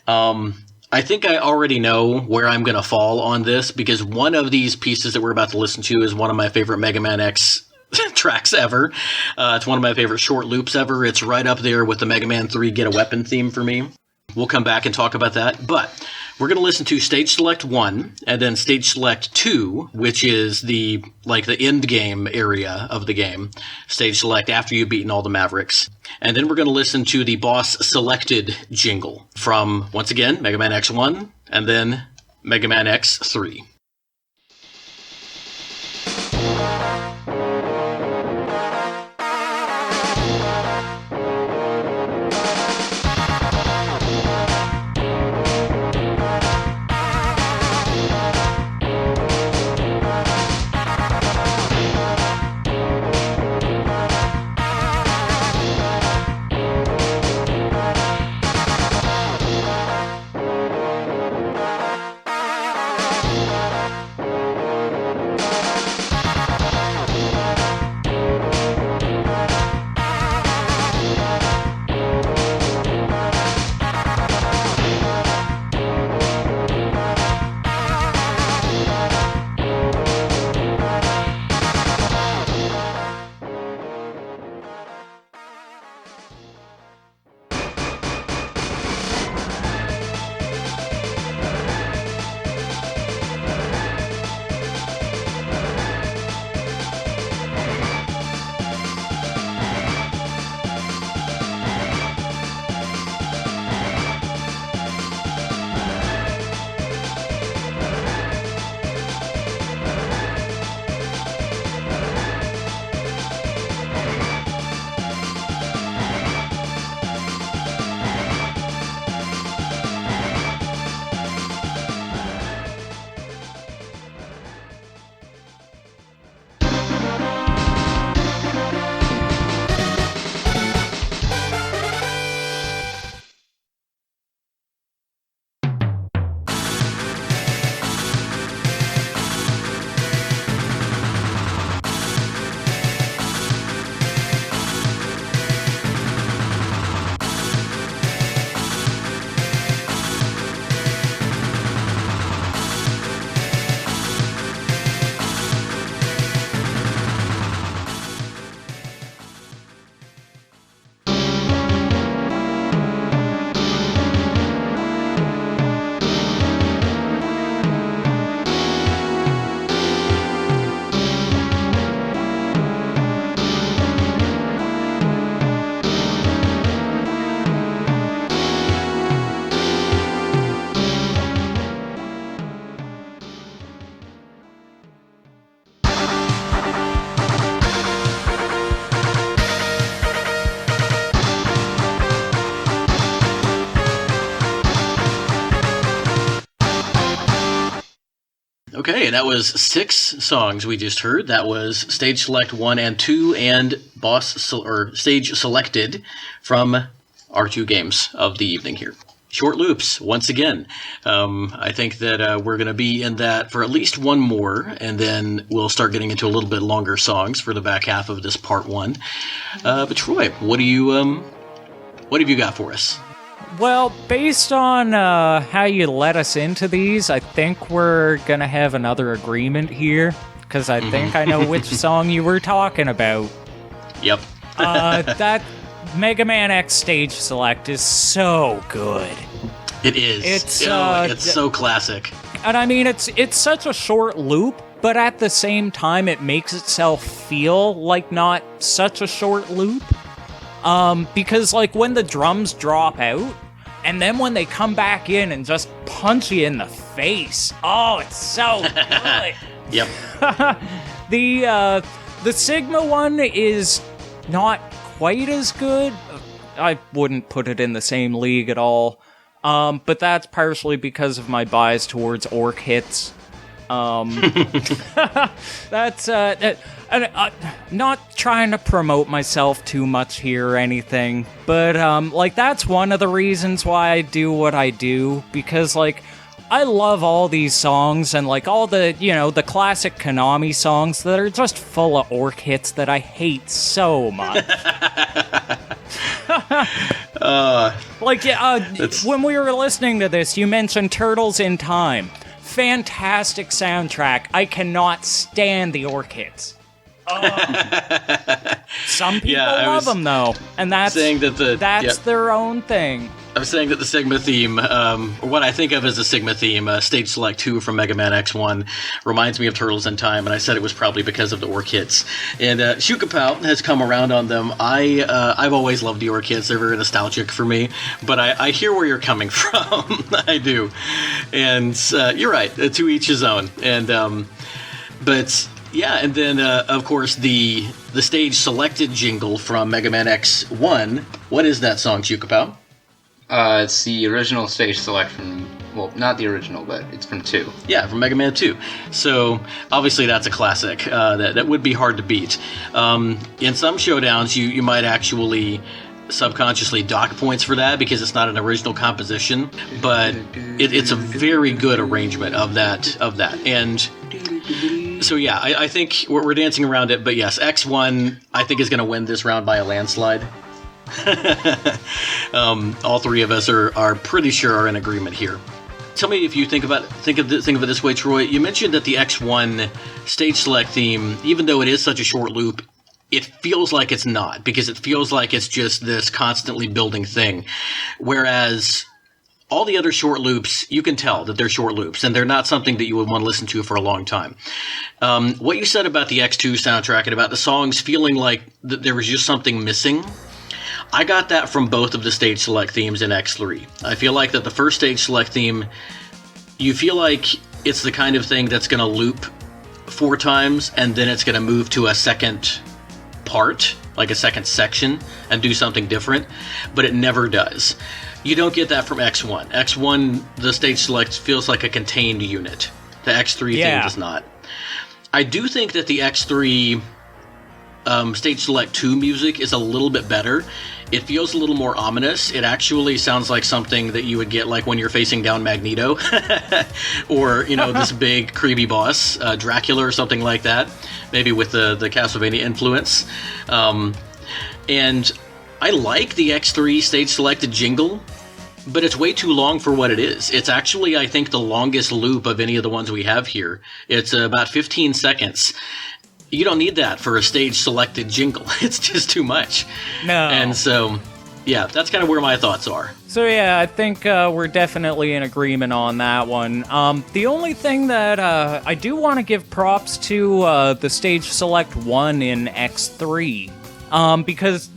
I think I already know where I'm going to fall on this, because one of these pieces that we're about to listen to is one of my favorite Mega Man X tracks ever. It's one of my favorite short loops ever. It's right up there with the Mega Man 3 Get a Weapon theme for me. We'll come back and talk about that. But we're going to listen to Stage Select 1 and then Stage Select 2, which is the end game area of the game. Stage Select after you've beaten all the Mavericks. And then we're going to listen to the boss selected jingle from, once again, Mega Man X1 and then Mega Man X3. Okay, that was 6 songs we just heard. That was Stage Select 1 and 2 and Stage Selected from our 2 games of the evening here. Short loops, once again. I think that we're going to be in that for at least one more, and then we'll start getting into a little bit longer songs for the back half of this part 1. But Troy, what have you got for us? Well, based on how you let us into these, I think we're going to have another agreement here, because I think I know which song you were talking about. Yep. That Mega Man X Stage Select is so good. It is. It's so classic. And I mean, it's such a short loop, but at the same time, it makes itself feel like not such a short loop. Because, like, when the drums drop out, and then when they come back in and just punch you in the face, oh, it's so good. Yep. The Sigma one is not quite as good. I wouldn't put it in the same league at all. But that's partially because of my bias towards orc hits. That's not trying to promote myself too much here or anything, but like, that's one of the reasons why I do what I do, because, like, I love all these songs and, like, all the, the classic Konami songs that are just full of orc hits that I hate so much. When we were listening to this, you mentioned Turtles in Time. Fantastic soundtrack. I cannot stand the orc hits. Some people love them, though, and that's their own thing. I'm saying that the Sigma theme, or what I think of as a Sigma theme, Stage Select 2 from Mega Man X1, reminds me of Turtles in Time, and I said it was probably because of the Orc hits. And Shukapow has come around on them. I've always loved the Orc hits. They're very nostalgic for me, but I hear where you're coming from. I do. And you're right, to each his own. And but yeah, and then of course the stage selected jingle from Mega Man X1. What is that song, Shukapow? It's the original stage select from, well, not the original, but it's from 2. Yeah, from Mega Man 2. So, obviously that's a classic. That would be hard to beat. In some showdowns, you might actually subconsciously dock points for that because it's not an original composition, but it's a very good arrangement of that. And so, yeah, I think we're dancing around it, but yes, X1, I think, is going to win this round by a landslide. All three of us are pretty sure are in agreement here. Tell me if you think of it this way, Troy. You mentioned that the X1 stage select theme, even though it is such a short loop, it feels like it's not, because it feels like it's just this constantly building thing. Whereas all the other short loops, you can tell that they're short loops, and they're not something that you would want to listen to for a long time. What you said about the X2 soundtrack and about the songs feeling like there was just something missing, I got that from both of the stage select themes in X3. I feel like that the first stage select theme, you feel like it's the kind of thing that's going to loop 4 times, and then it's going to move to a second part, like a second section, and do something different, but it never does. You don't get that from X1. X1, the stage select feels like a contained unit. The X3 theme does not. I do think that the X3 Stage Select 2 music is a little bit better. It feels a little more ominous. It actually sounds like something that you would get like when you're facing down Magneto or, this big creepy boss, Dracula or something like that, maybe with the Castlevania influence. And I like the X3 Stage Selected jingle, but it's way too long for what it is. It's actually, I think, the longest loop of any of the ones we have here. It's about 15 seconds. You don't need that for a stage selected jingle. It's just too much. No. And so, yeah, that's kind of where my thoughts are. So yeah, I think we're definitely in agreement on that one. The only thing that I do want to give props to the stage select 1 in X3. Because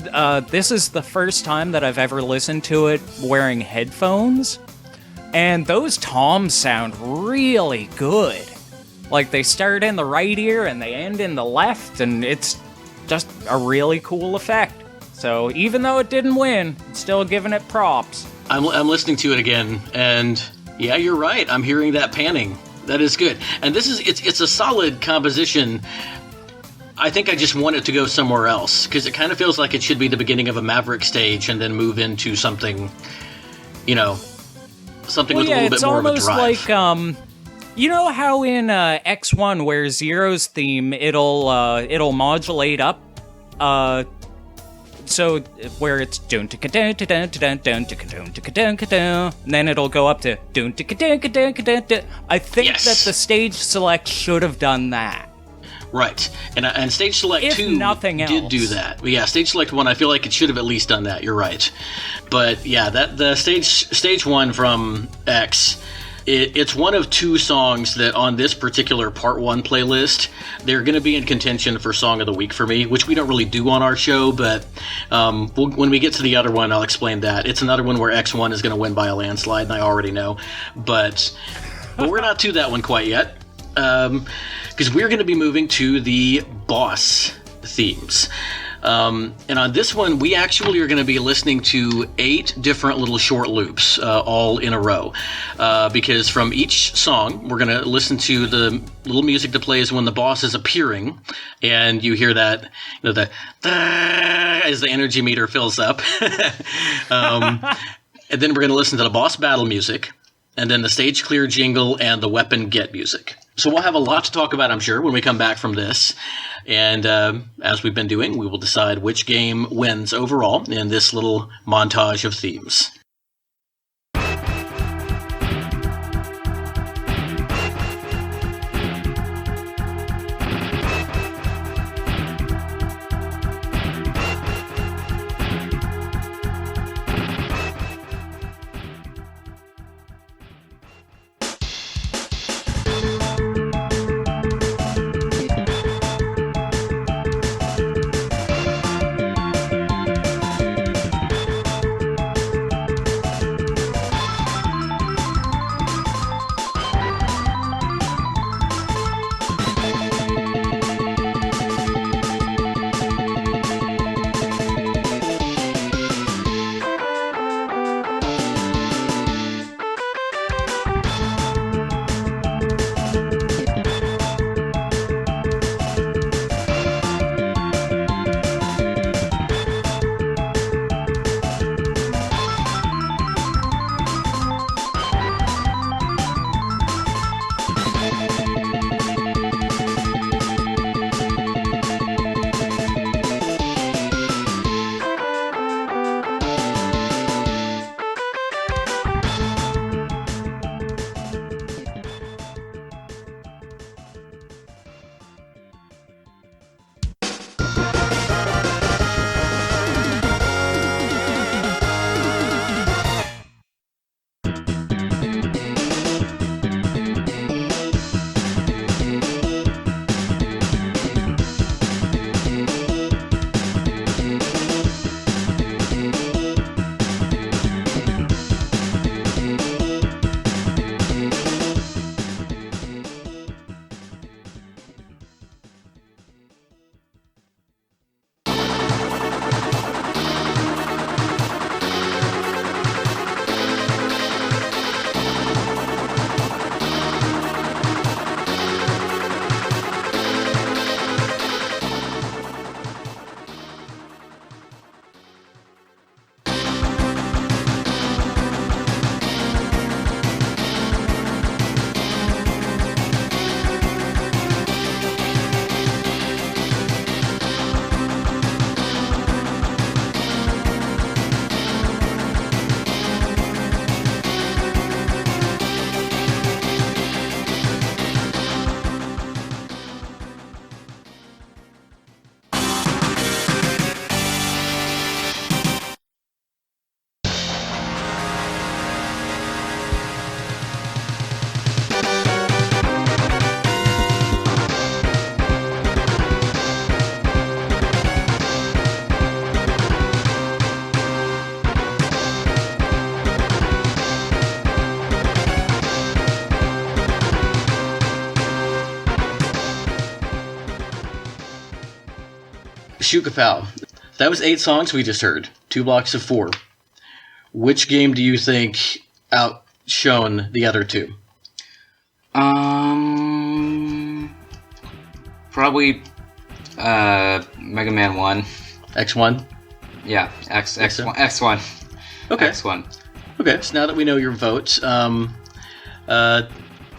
this is the first time that I've ever listened to it wearing headphones. And those toms sound really good. Like, they start in the right ear and they end in the left, and it's just a really cool effect. So, even though it didn't win, I'm still giving it props. I'm listening to it again, and yeah, you're right. I'm hearing that panning. That is good. And it's a solid composition. I think I just want it to go somewhere else, because it kind of feels like it should be the beginning of a Maverick stage and then move into something, something with a little bit more of a drive. It's almost like, you know how in X1 where Zero's theme it'll modulate up, so where it's and then it'll go up to I think that the stage select should have done that. Right, and Stage Select 2 did do that. But yeah, Stage Select 1, I feel like it should have at least done that. You're right, but yeah, the stage 1 from X. It's one of 2 songs that on this particular Part 1 playlist, they're going to be in contention for Song of the Week for me, which we don't really do on our show, but when we get to the other one, I'll explain that. It's another one where X1 is going to win by a landslide, and I already know. But we're not to that one quite yet, because we're going to be moving to the boss themes. And on this one, we actually are going to be listening to 8 different little short loops, all in a row. Because from each song, we're going to listen to the little music that plays when the boss is appearing, and you hear that, as the energy meter fills up. And then we're going to listen to the boss battle music, and then the stage clear jingle and the weapon get music. So we'll have a lot to talk about, I'm sure, when we come back from this. And as we've been doing, we will decide which game wins overall in this little montage of themes. Shukapow. That was 8 songs we just heard. 2 blocks of 4. Which game do you think outshone the other 2? Probably Mega Man 1. X1? Yeah, X1. X1. Okay. X1. Okay, so now that we know your vote,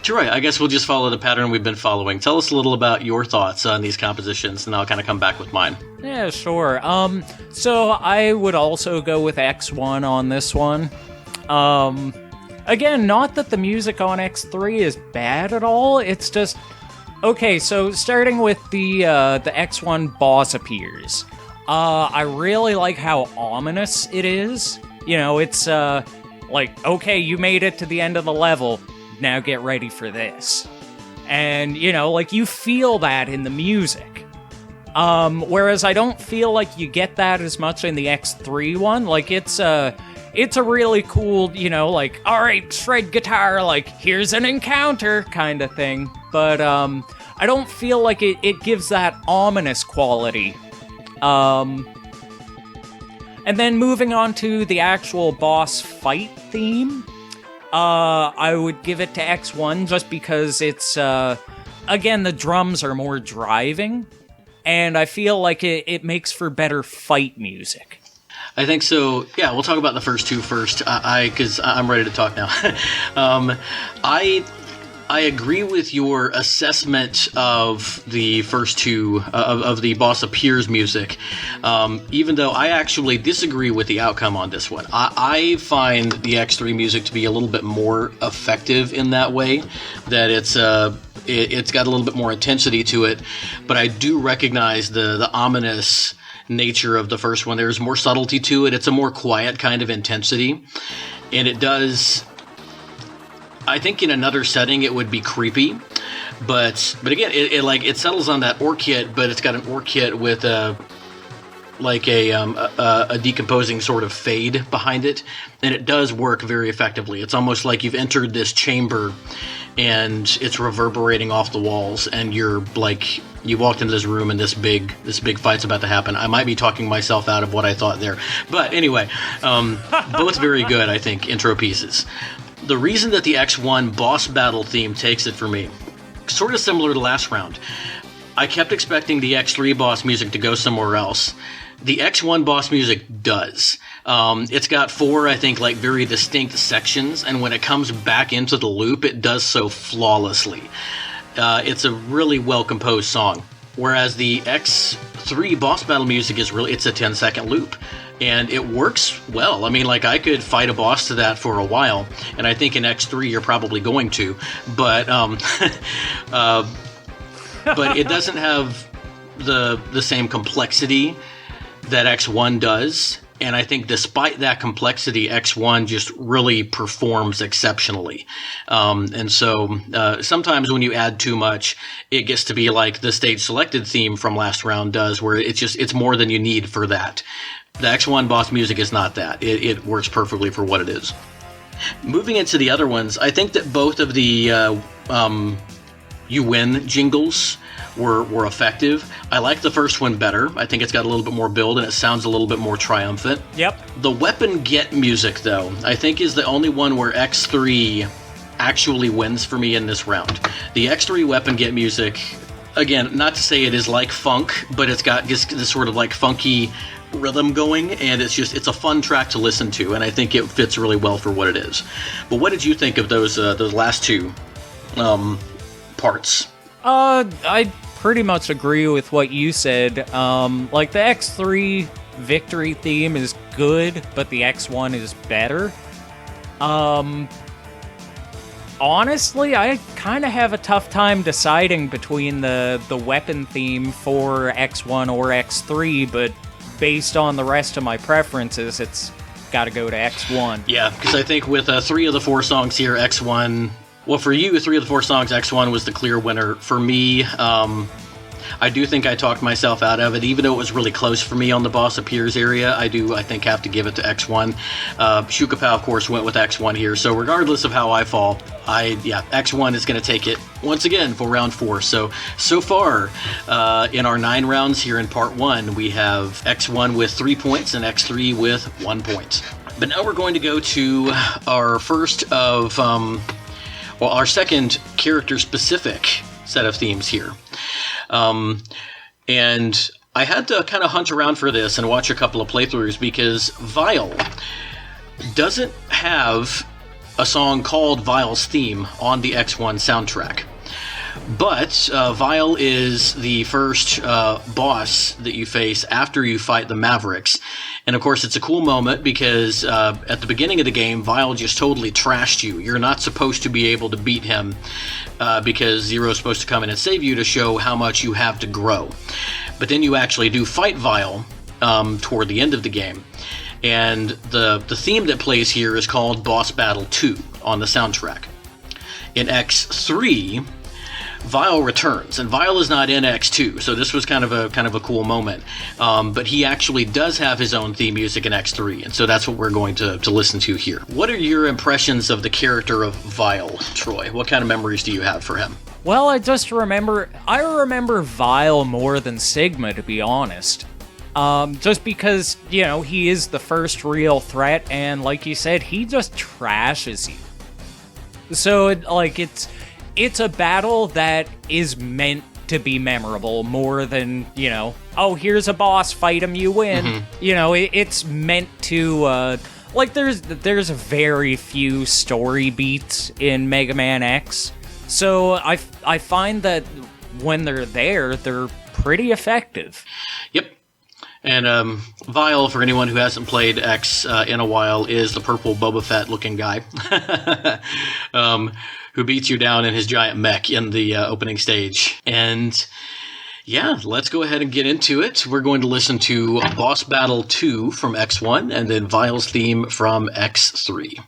Troy, I guess we'll just follow the pattern we've been following. Tell us a little about your thoughts on these compositions, and I'll kind of come back with mine. Yeah, sure. So I would also go with X1 on this one. Again, not that the music on X3 is bad at all, it's just... Okay, so starting with the X1 boss appears. I really like how ominous it is. You know, it's, like, okay, you made it to the end of the level, now get ready for this. And, you know, like, you feel that in the music. Whereas I don't feel like you get that as much in the X3 one. Like, it's a really cool, you know, like, alright, shred guitar, like, here's an encounter kind of thing. But, I don't feel like it gives that ominous quality. And then moving on to the actual boss fight theme, I would give it to X1 just because it's, again, the drums are more driving, and I feel like it makes for better fight music. I think so. Yeah, we'll talk about the first 2 first, because I'm ready to talk now. I agree with your assessment of the first 2, of the Boss Appears music, even though I actually disagree with the outcome on this one. I find the X3 music to be a little bit more effective in that way, that it's got a little bit more intensity to it, but I do recognize the ominous nature of the first one. There's more subtlety to it. It's a more quiet kind of intensity, and it does... I think in another setting it would be creepy, but again, it settles on that OR kit, but it's got an OR kit with a decomposing sort of fade behind it, and it does work very effectively. It's almost like you've entered this chamber and it's reverberating off the walls, and you're like, you walked into this room and this big fight's about to happen. I might be talking myself out of what I thought there, but anyway, both very good, I think, intro pieces. The reason that the X1 boss battle theme takes it for me, sort of similar to last round, I kept expecting the X3 boss music to go somewhere else. The X1 boss music does. It's got 4, I think, like very distinct sections, and when it comes back into the loop, it does so flawlessly. It's a really well-composed song, whereas the X3 boss battle music it's a 10-second loop. And it works well. I mean, like, I could fight a boss to that for a while, and I think in X3 you're probably going to, but but it doesn't have the same complexity that X1 does, and I think despite that complexity, X1 just really performs exceptionally. And so sometimes when you add too much, it gets to be like the stage selected theme from last round does, where it's more than you need for that. The X1 boss music is not that. It works perfectly for what it is. Moving into the other ones, I think that both of the You Win jingles were effective. I like the first one better. I think it's got a little bit more build and it sounds a little bit more triumphant. Yep. The Weapon Get music, though, I think is the only one where X3 actually wins for me in this round. The X3 Weapon Get music, again, not to say it is like funk, but it's got this sort of like funky rhythm going, and it's a fun track to listen to, and I think it fits really well for what it is. But what did you think of those last 2 parts? I pretty much agree with what you said. Like, the X3 victory theme is good, but the X1 is better. Honestly, I kind of have a tough time deciding between the weapon theme for X1 or X3, but based on the rest of my preferences, it's got to go to X1. Yeah, because I think with 3 of the 4 songs here, X1... Well, for you, 3 of the 4 songs, X1 was the clear winner. For me, I do think I talked myself out of it, even though it was really close for me on the Boss Appears area. I think, have to give it to X1. Shukapow, of course, went with X1 here, so regardless of how I fall, X1 is going to take it once again for round 4. So far in our 9 rounds here in part 1, we have X1 with 3 points and X3 with 1 point. But now we're going to go to our first of, our second character-specific set of themes here. And I had to kind of hunt around for this and watch a couple of playthroughs because Vile doesn't have a song called Vile's Theme on the X1 soundtrack. But Vile is the first boss that you face after you fight the Mavericks. And of course, it's a cool moment because at the beginning of the game, Vile just totally trashed you. You're not supposed to be able to beat him because Zero's supposed to come in and save you to show how much you have to grow. But then you actually do fight Vile toward the end of the game. And the theme that plays here is called Boss Battle 2 on the soundtrack. In X3, Vile returns, and Vile is not in X2, so this was kind of a cool moment. But he actually does have his own theme music in X3, and so that's what we're going to listen to here. What are your impressions of the character of Vile, Troy? What kind of memories do you have for him? Well, I remember Vile more than Sigma, to be honest. Just because, he is the first real threat, and like you said, he just trashes you. So, it's a battle that is meant to be memorable more than, oh, here's a boss, fight him, you win. Mm-hmm. It's meant to, there's very few story beats in Mega Man X. So I find that when they're there, they're pretty effective. Yep. And Vile, for anyone who hasn't played X in a while, is the purple Boba Fett looking guy who beats you down in his giant mech in the opening stage. And yeah, let's go ahead and get into it. We're going to listen to Boss Battle 2 from X1 and then Vile's theme from X3.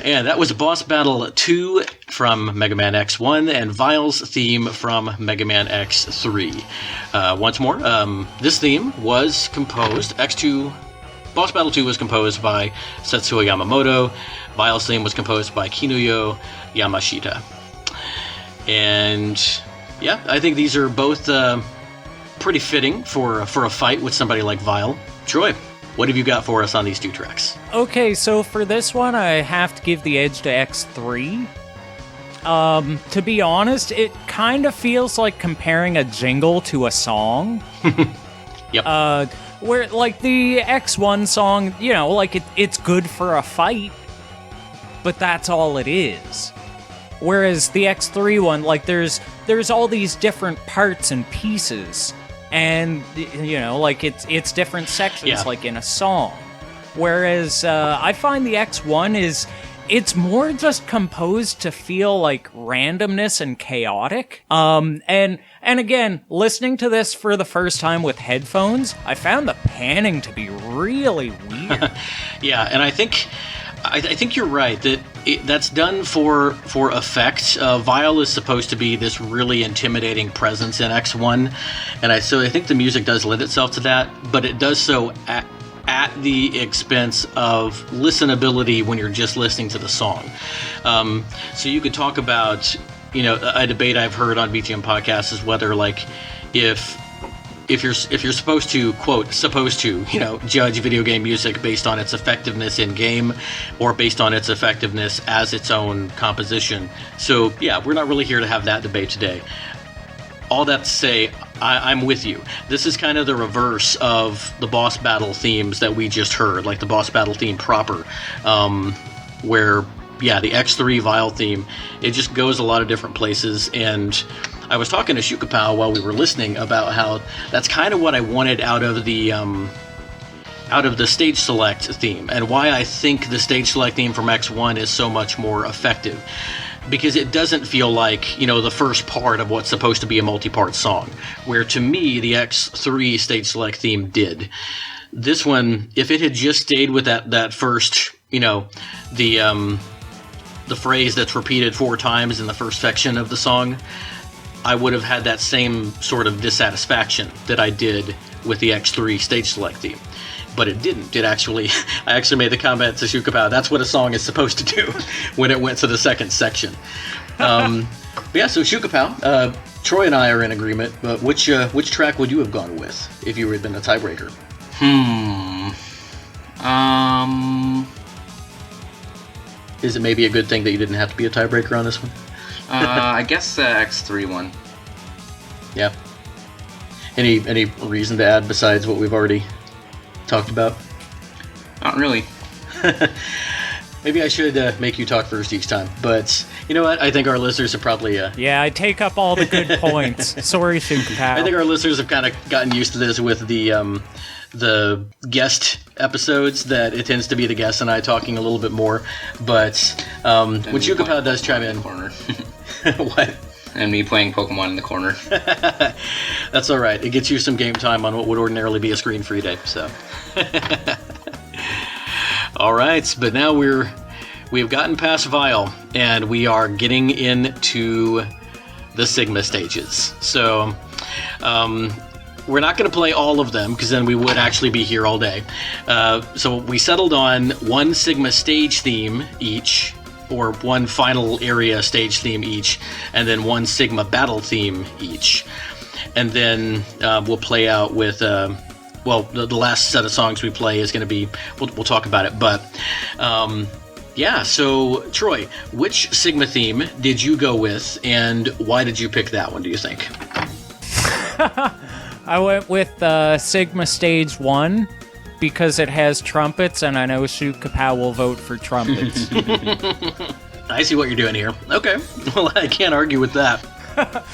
And that was Boss Battle 2 from Mega Man X1 and Vile's theme from Mega Man X3. Once more, this theme was composed, Boss Battle 2 was composed by Setsuo Yamamoto. Vile's theme was composed by Kinuyo Yamashita. And yeah, I think these are both pretty fitting for a fight with somebody like Vile. Troy, What have you got for us on these 2 tracks? Okay, so for this one, I have to give the edge to X3. To be honest, it kind of feels like comparing a jingle to a song. Yep. Where, like, the X1 song, you know, like, it's good for a fight, but that's all it is. Whereas the X3 one, like, there's all these different parts and pieces, and, you know, like, it's different sections, like in a song. Whereas I find the X1 it's more just composed to feel like randomness and chaotic. And again, listening to this for the first time with headphones, I found the panning to be really weird. Yeah, and I think you're right that that's done for effect. Vile is supposed to be this really intimidating presence in X1, and so I think the music does lend itself to that, but it does so at the expense of listenability when you're just listening to the song. So you could talk about, you know, a debate I've heard on BGM podcasts is whether, like, if you're supposed to, quote, you know, judge video game music based on its effectiveness in game or based on its effectiveness as its own composition. So yeah, we're not really here to have that debate today. All that to say, I'm with you. This is kind of the reverse of the boss battle themes that we just heard, like the boss battle theme proper, where, yeah, the X3 Vile theme, it just goes a lot of different places. And I was talking to Shukapow while we were listening about how that's kind of what I wanted out of the stage select theme, and why I think the stage select theme from X1 is so much more effective. Because it doesn't feel like, you know, the first part of what's supposed to be a multi-part song, where to me the X3 stage select theme did. This one, if it had just stayed with that first, you know, the phrase that's repeated 4 times in the first section of the song, I would have had that same sort of dissatisfaction that I did with the X3 stage select theme. But it didn't. I actually made the comment to Shukapow, that's what a song is supposed to do when it went to the second section. But yeah, so Shukapow, Troy and I are in agreement, but which track would you have gone with if you had been a tiebreaker? Is it maybe a good thing that you didn't have to be a tiebreaker on this one? I guess the X3 one. Yeah. Any reason to add besides what we've already talked about? Not really. Maybe I should make you talk first each time, but you know what? I think our listeners are probably... Yeah, I take up all the good points. Sorry, Shukapow. I think our listeners have kind of gotten used to this with the guest episodes, that it tends to be the guest and I talking a little bit more, but when Shukapow does chime in... Corner. What? And me playing Pokemon in the corner. That's all right. It gets you some game time on what would ordinarily be a screen-free day. So, all right. But now we've gotten past Vile, and we are getting into the Sigma stages. So, we're not going to play all of them because then we would actually be here all day. So we settled on one Sigma stage theme each, or one final area stage theme each, and then one Sigma battle theme each. And then we'll play out with, the last set of songs we play is going to be, we'll talk about it, but yeah, so Troy, which Sigma theme did you go with, and why did you pick that one, do you think? I went with Sigma Stage 1, because it has trumpets, and I know Shukapow will vote for trumpets. I see what you're doing here. Okay, well, I can't argue with that.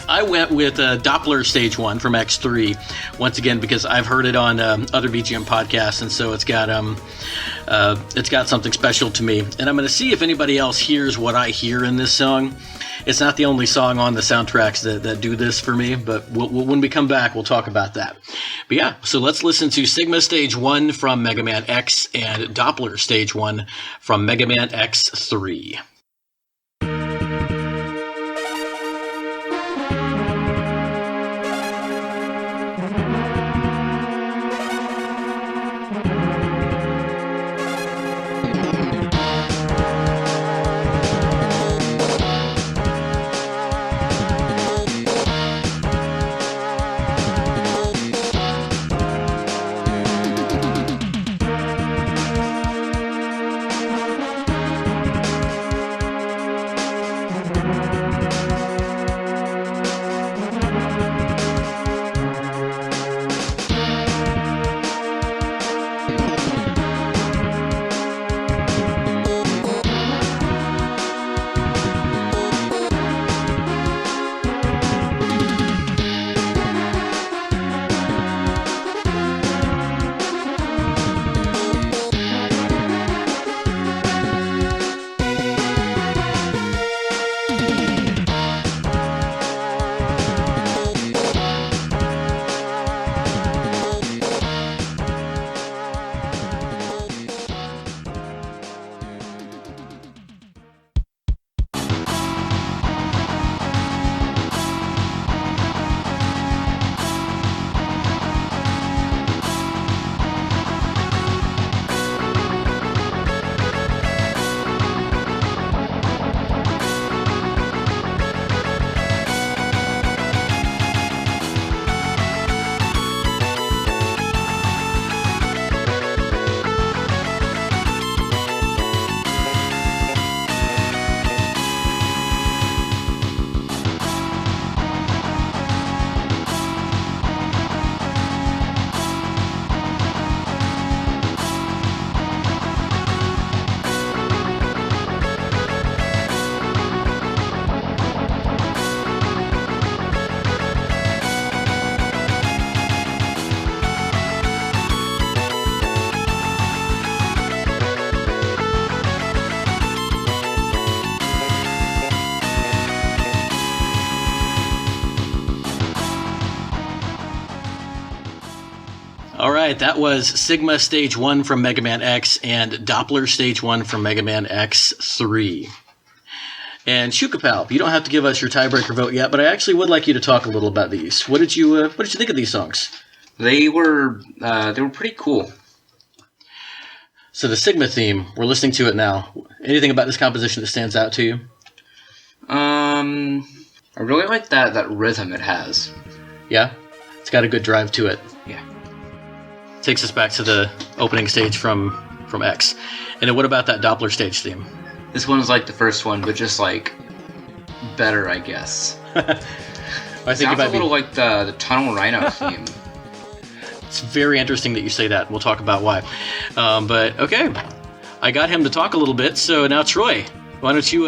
I went with Doppler Stage 1 from X3, once again, because I've heard it on other BGM podcasts, and so it's got something special to me. And I'm going to see if anybody else hears what I hear in this song. It's not the only song on the soundtracks that do this for me, but when we come back, we'll talk about that. But yeah, so let's listen to Sigma Stage 1 from Mega Man X and Doppler Stage 1 from Mega Man X3. All right, that was Sigma Stage 1 from Mega Man X and Doppler Stage 1 from Mega Man X3. And Shukapal, you don't have to give us your tiebreaker vote yet, but I actually would like you to talk a little about these. What did you think of these songs? They were pretty cool. So the Sigma theme, we're listening to it now. Anything about this composition that stands out to you? I really like that rhythm it has. Yeah? It's got a good drive to it. Yeah. Takes us back to the opening stage from X. And then what about that Doppler stage theme? This one is like the first one, but just like better, I guess. I think Sounds a little like the Tunnel Rhino theme. It's very interesting that you say that. We'll talk about why. But okay, I got him to talk a little bit. So now, Troy, why don't you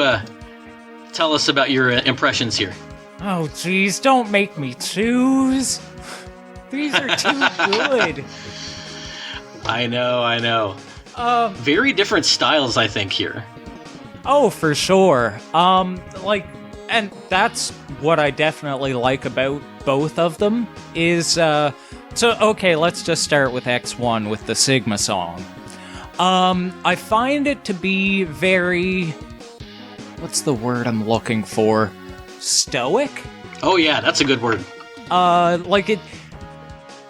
tell us about your impressions here? Oh, geez, don't make me choose. These are too good. I know. Very different styles, I think, here. Oh, for sure. And that's what I definitely like about both of them is, okay, let's just start with X1 with the Sigma song. I find it to be very, what's the word I'm looking for? Stoic? Oh yeah, that's a good word.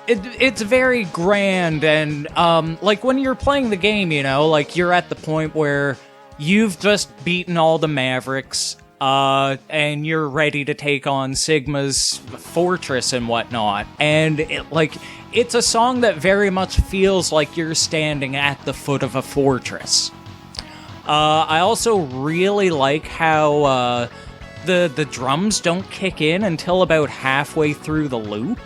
It's very grand, and like when you're playing the game, you know, like you're at the point where you've just beaten all the Mavericks, and you're ready to take on Sigma's fortress and whatnot, and it's a song that very much feels like you're standing at the foot of a fortress. I also really like how the drums don't kick in until about halfway through the loop.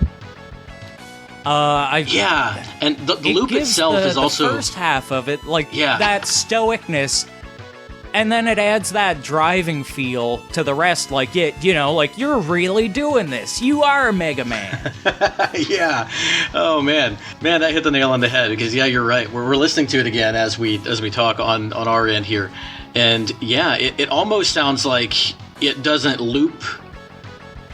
And the loop itself is also the first half of it, that stoicness, and then it adds that driving feel to the rest. Like you're really doing this. You are Mega Man. Yeah. Oh man, that hit the nail on the head. Because yeah, you're right. We're listening to it again as we talk on our end here, and yeah, it almost sounds like it doesn't loop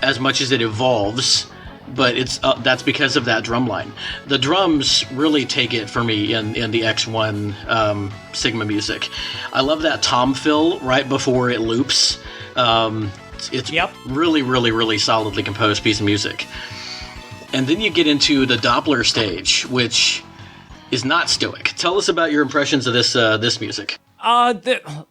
as much as it evolves. But that's because of that drum line. The drums really take it for me in the X1 Sigma music. I love that tom fill right before it loops. It's really, really, really solidly composed piece of music. And then you get into the Doppler stage, which is not stoic. Tell us about your impressions of this music.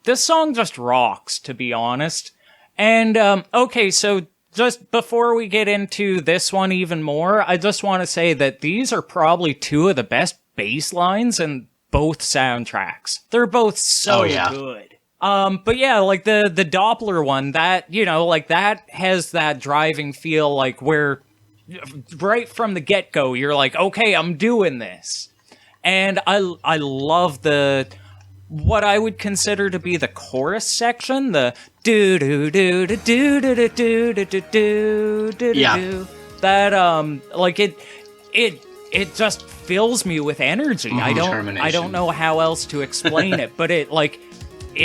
This song just rocks, to be honest. And okay, so just before we get into this one even more, I just want to say that these are probably two of the best bass lines in both soundtracks. They're both so good. But yeah, like the Doppler one, that, that has that driving feel, like where right from the get-go, you're like, okay, I'm doing this. And I love what I would consider to be the chorus section, the do do do do do do do do do do. Yeah. That it just fills me with energy. Mm-hmm. I don't know how else to explain it, but it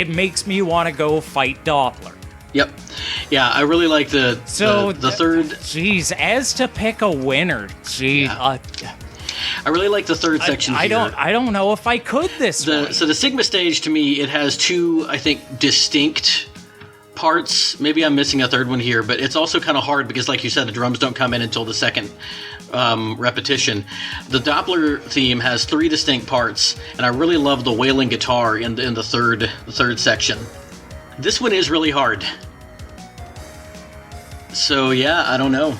makes me want to go fight Doppler. Yep. Yeah, I really like the third. Jeez, as to pick a winner, I really like the third section here. I don't know if I could this one. So the Sigma stage, to me, it has two, I think, distinct parts. Maybe I'm missing a third one here, but it's also kind of hard because, like you said, the drums don't come in until the second repetition. The Doppler theme has three distinct parts, and I really love the wailing guitar in the third section. This one is really hard. So yeah, I don't know.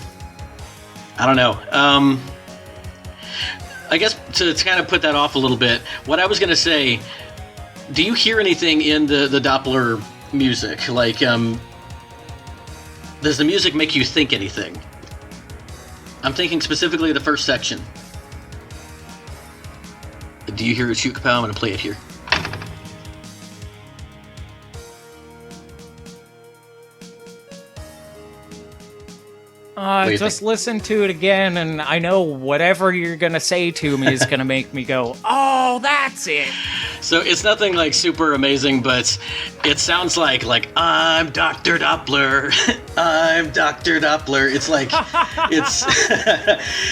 I guess to kind of put that off a little bit, what I was going to say, do you hear anything in the Doppler music? Like, does the music make you think anything? I'm thinking specifically the first section. Do you hear a shoot kapow? I'm going to play it here. Just listen to it again, and I know whatever you're gonna say to me is gonna make me go, oh, that's it. So it's nothing like super amazing, but it sounds like I'm Dr. Doppler. I'm Dr. Doppler. It's like,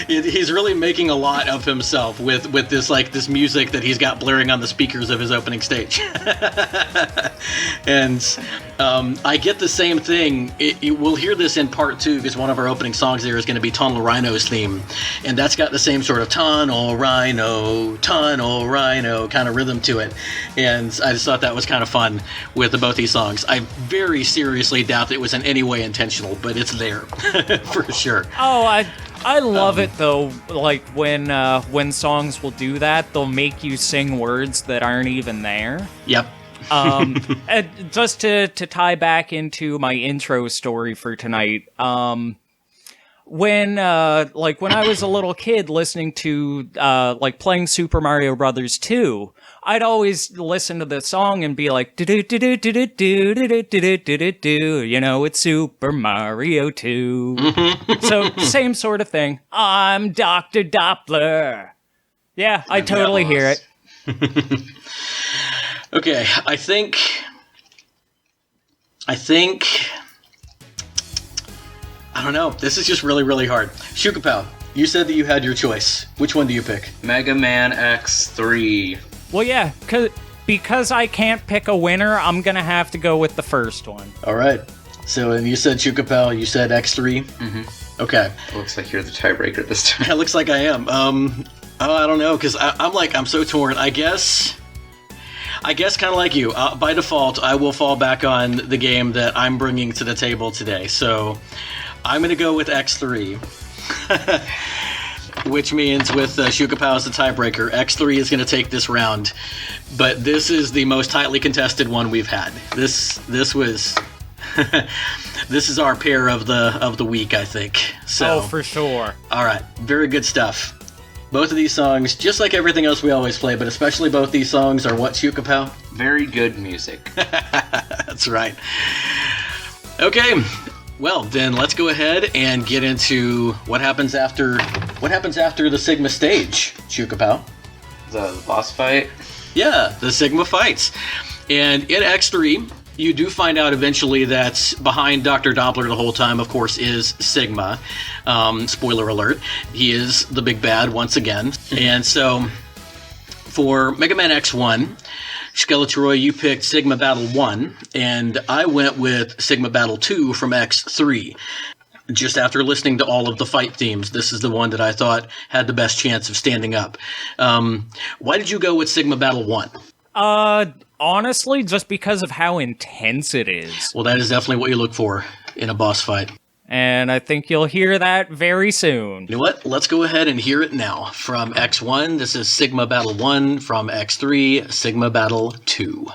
he's really making a lot of himself with this music that he's got blaring on the speakers of his opening stage. And I get the same thing. We'll hear this in part 2 because one of our opening songs there is going to be Tunnel Rhino's theme. And that's got the same sort of Tunnel Rhino kind of rhythm to it. And I just thought that was kind of fun with both these songs. I very seriously doubt that it was in any way intentional, but it's there for sure. Oh, I love it though. Like when songs will do that, they'll make you sing words that aren't even there. Yep. And just to tie back into my intro story for tonight, when I was a little kid listening to playing Super Mario Brothers 2, I'd always listen to the song and be like, you know, it's Super Mario 2. So same sort of thing. I'm Dr. Doppler. Yeah, I totally hear it. Okay, I think I don't know. This is just really, really hard. Shukapow, you said that you had your choice. Which one do you pick? Mega Man X3. Well, yeah, because I can't pick a winner, I'm gonna have to go with the first one. All right. So you said Shukapow, you said X3? Mm-hmm. Okay. Looks like you're the tiebreaker this time. It looks like I am. I don't know, because I'm so torn. I guess kind of like you. By default, I will fall back on the game that I'm bringing to the table today. So I'm going to go with X3. Which means with Shukapow as the tiebreaker, X3 is going to take this round. But this is the most tightly contested one we've had. This was... this is our pair of the week, I think. So, oh, for sure. All right, very good stuff. Both of these songs, just like everything else we always play, but especially both these songs are what, Shukapow? Very good music. That's right. Okay, well then let's go ahead and get into what happens after the Sigma stage, Shukapow. The boss fight? Yeah, the Sigma fights. And in X3, you do find out eventually that behind Dr. Doppler the whole time, of course, is Sigma. Spoiler alert, he is the big bad once again. And so, for Mega Man X1, Skeletroy, you picked Sigma Battle 1, and I went with Sigma Battle 2 from X3. Just after listening to all of the fight themes, this is the one that I thought had the best chance of standing up. Why did you go with Sigma Battle 1? Honestly, just because of how intense it is. Well, that is definitely what you look for in a boss fight. And I think you'll hear that very soon. You know what? Let's go ahead and hear it now. From X1, this is Sigma Battle 1. From X3, Sigma Battle 2.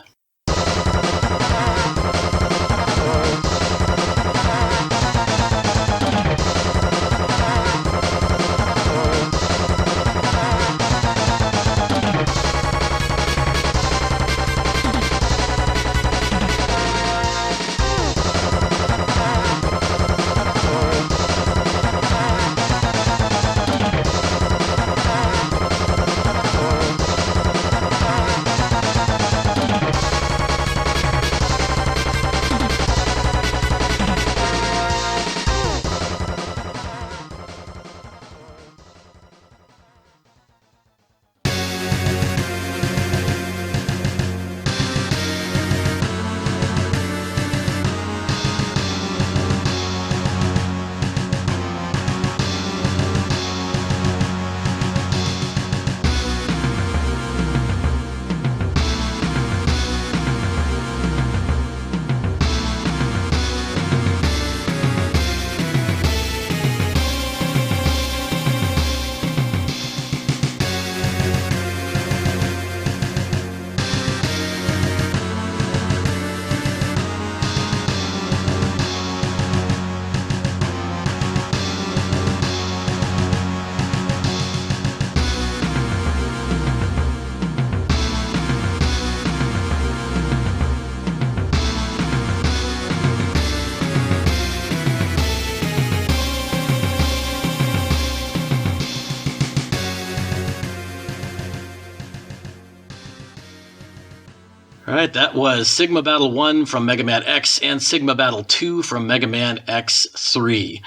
All right, that was Sigma Battle 1 from Mega Man X and Sigma Battle 2 from Mega Man X3.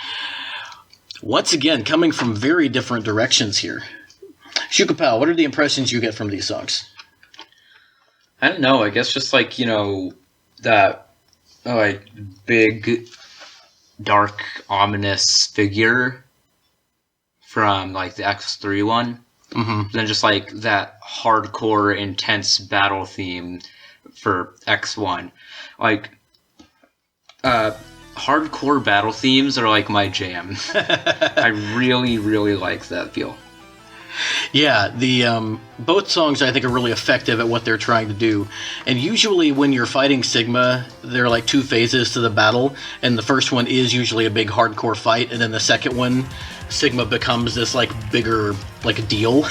Once again, coming from very different directions here. Shukapow, what are the impressions you get from these songs? I don't know. I guess just like, that like big, dark, ominous figure from like the X3 one. Mm-hmm. Then just like that hardcore, intense battle theme for X1. Like, hardcore battle themes are like my jam. I really, really like that feel. Yeah, the both songs I think are really effective at what they're trying to do. And usually when you're fighting Sigma, there are like two phases to the battle, and the first one is usually a big hardcore fight, and then the second one, Sigma becomes this like bigger like deal,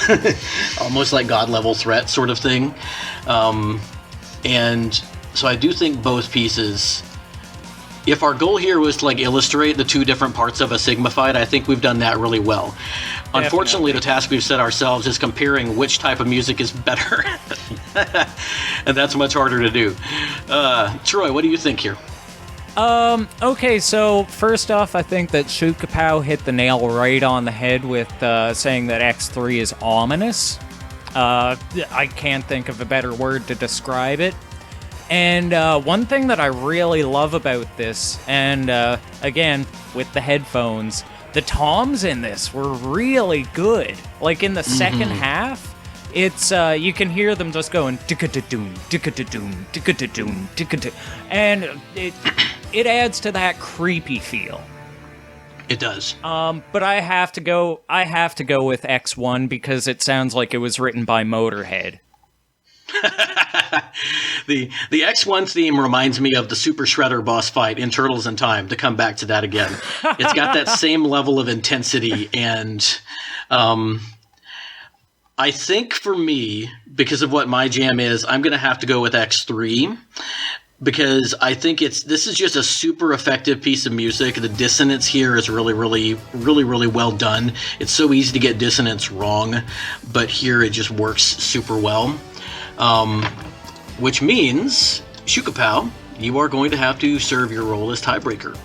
almost like god level threat sort of thing. And so I do think both pieces, if our goal here was to like illustrate the two different parts of a Sigma fight, I think we've done that really well. Definitely. Unfortunately, the task we've set ourselves is comparing which type of music is better. And that's much harder to do. Troy, what do you think here? Okay, so first off, I think that Shukapow hit the nail right on the head with saying that X3 is ominous. I can't think of a better word to describe it. And one thing that I really love about this, and again, with the headphones, the toms in this were really good. Like in the second half, it's you can hear them just going ticka-da-doon, ticka-da-doon, ticka-da-doon, ticka-da, and it adds to that creepy feel. It does. But I have to go with X1 because it sounds like it was written by Motorhead. The X1 theme reminds me of the Super Shredder boss fight in Turtles in Time, to come back to that again. It's got that same level of intensity, and I think for me, because of what my jam is, I'm going to have to go with X3. Because I think this is just a super effective piece of music. The dissonance here is really, really, really, really well done. It's so easy to get dissonance wrong, but here it just works super well. Which means, Shukapow, you are going to have to serve your role as tiebreaker.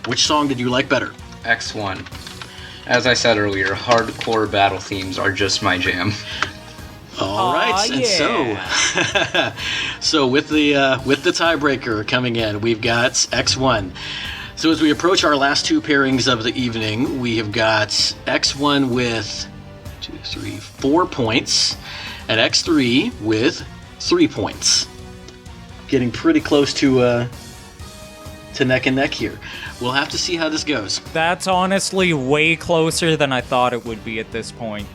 Which song did you like better? X1. As I said earlier, hardcore battle themes are just my jam. All right, and yeah. so with the tiebreaker coming in, we've got X1. So as we approach our last two pairings of the evening, we have got X1 with 4 points, and X3 with 3 points. Getting pretty close to neck and neck here. We'll have to see how this goes. That's honestly way closer than I thought it would be at this point.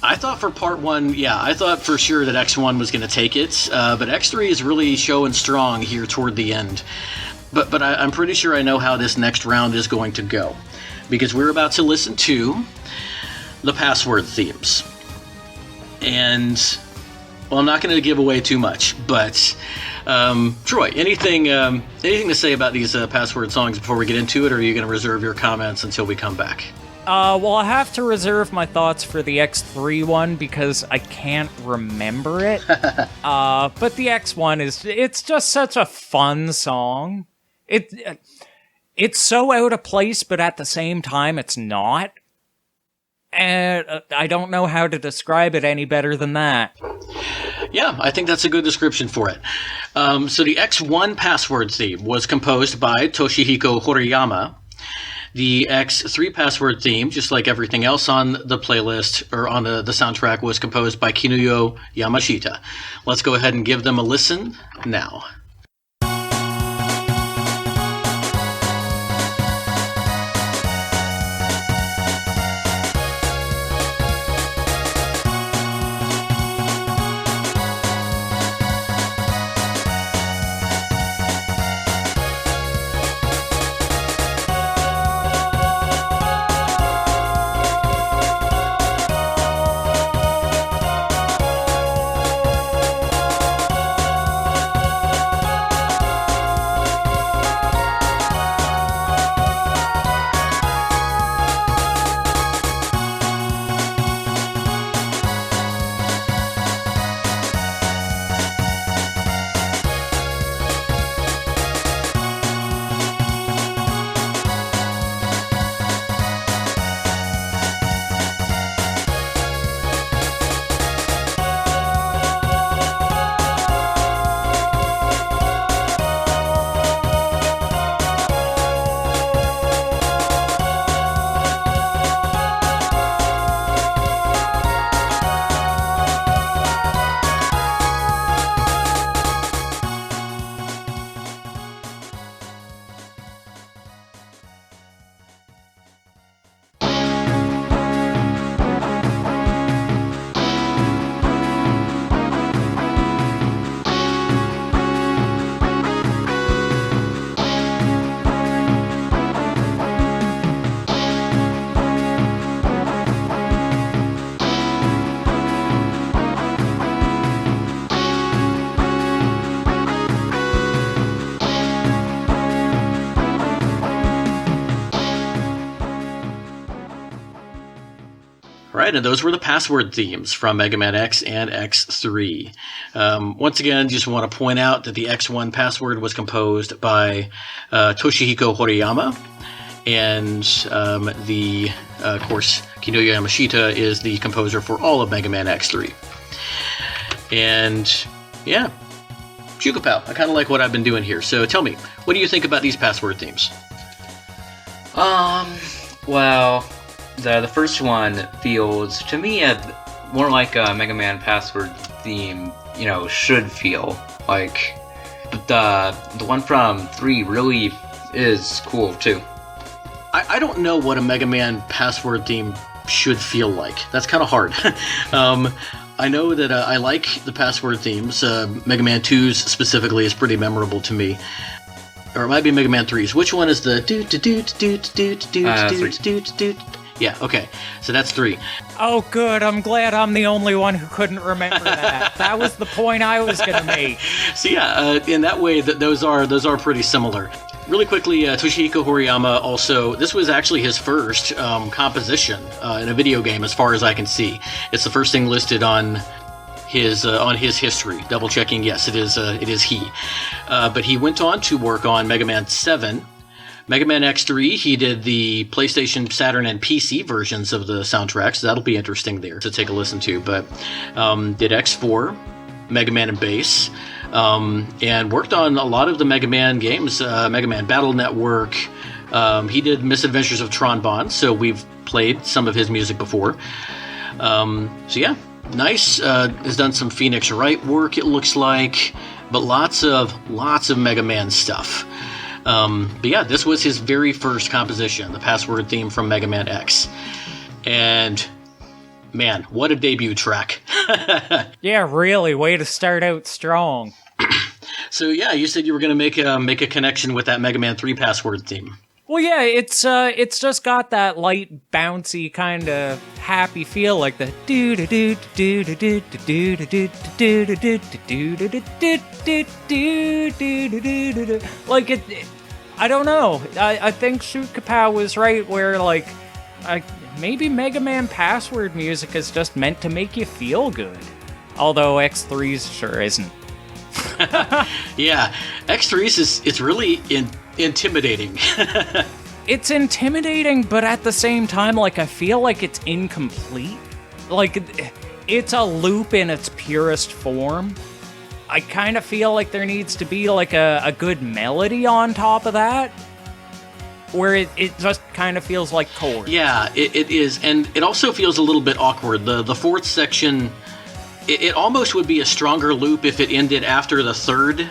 I thought for part one, I thought for sure that X1 was going to take it, but X3 is really showing strong here toward the end. But I'm pretty sure I know how this next round is going to go, because we're about to listen to the password themes. And, well, I'm not going to give away too much, but Troy, anything to say about these password songs before we get into it, or are you going to reserve your comments until we come back? Well, I have to reserve my thoughts for the X3 one because I can't remember it. But the X1 it's just such a fun song. It's so out of place, but at the same time, it's not. And I don't know how to describe it any better than that. Yeah, I think that's a good description for it. So the X1 password theme was composed by Toshihiko Horiyama. The X3 password theme, just like everything else on the playlist, or on the soundtrack, was composed by Kinuyo Yamashita. Let's go ahead and give them a listen now. Right, and those were the password themes from Mega Man X and X3. Once again, just want to point out that the X1 password was composed by Toshihiko Horiyama, and of course, Kinuyo Yamashita is the composer for all of Mega Man X3. And, yeah, Shukapow, I kind of like what I've been doing here. So tell me, what do you think about these password themes? Well, the first one feels, to me, more like a Mega Man password theme, should feel. Like, the one from 3 really is cool, too. I don't know what a Mega Man password theme should feel like. That's kind of hard. I know that I like the password themes. Mega Man 2's specifically is pretty memorable to me. Or it might be Mega Man 3's. Which one is the doot? Yeah, okay. So that's 3. Oh, good. I'm glad I'm the only one who couldn't remember that. That was the point I was going to make. So yeah, in that way, those are pretty similar. Really quickly, Toshihiko Horiyama also, this was actually his first composition in a video game, as far as I can see. It's the first thing listed on his history. Double checking, yes, it is he. But he went on to work on Mega Man 7. Mega Man X3, he did the PlayStation, Saturn, and PC versions of the soundtracks. That'll be interesting there to take a listen to. But did X4, Mega Man and Bass, and worked on a lot of the Mega Man games, Mega Man Battle Network. He did Misadventures of Tron Bond, so we've played some of his music before. So yeah, nice. Has done some Phoenix Wright work, it looks like, but lots of Mega Man stuff. But yeah, this was his very first composition, the password theme from Mega Man X. And man, what a debut track. Yeah, really, way to start out strong. So yeah, you said you were going to make a connection with that Mega Man 3 password theme. Well, yeah, it's just got that light, bouncy kind of happy feel, like the do do do do do do do do do do do do do do do. Like it, I don't know. I think Shoot Kapow was right where like, maybe Mega Man password music is just meant to make you feel good. Although X3's sure isn't. Yeah, X3's it's really intimidating. It's intimidating, but at the same time, like, I feel like it's incomplete. Like, it's a loop in its purest form. I kind of feel like there needs to be, like, a good melody on top of that, where it just kind of feels like chords. Yeah, it is, and it also feels a little bit awkward. The fourth section, it almost would be a stronger loop if it ended after the third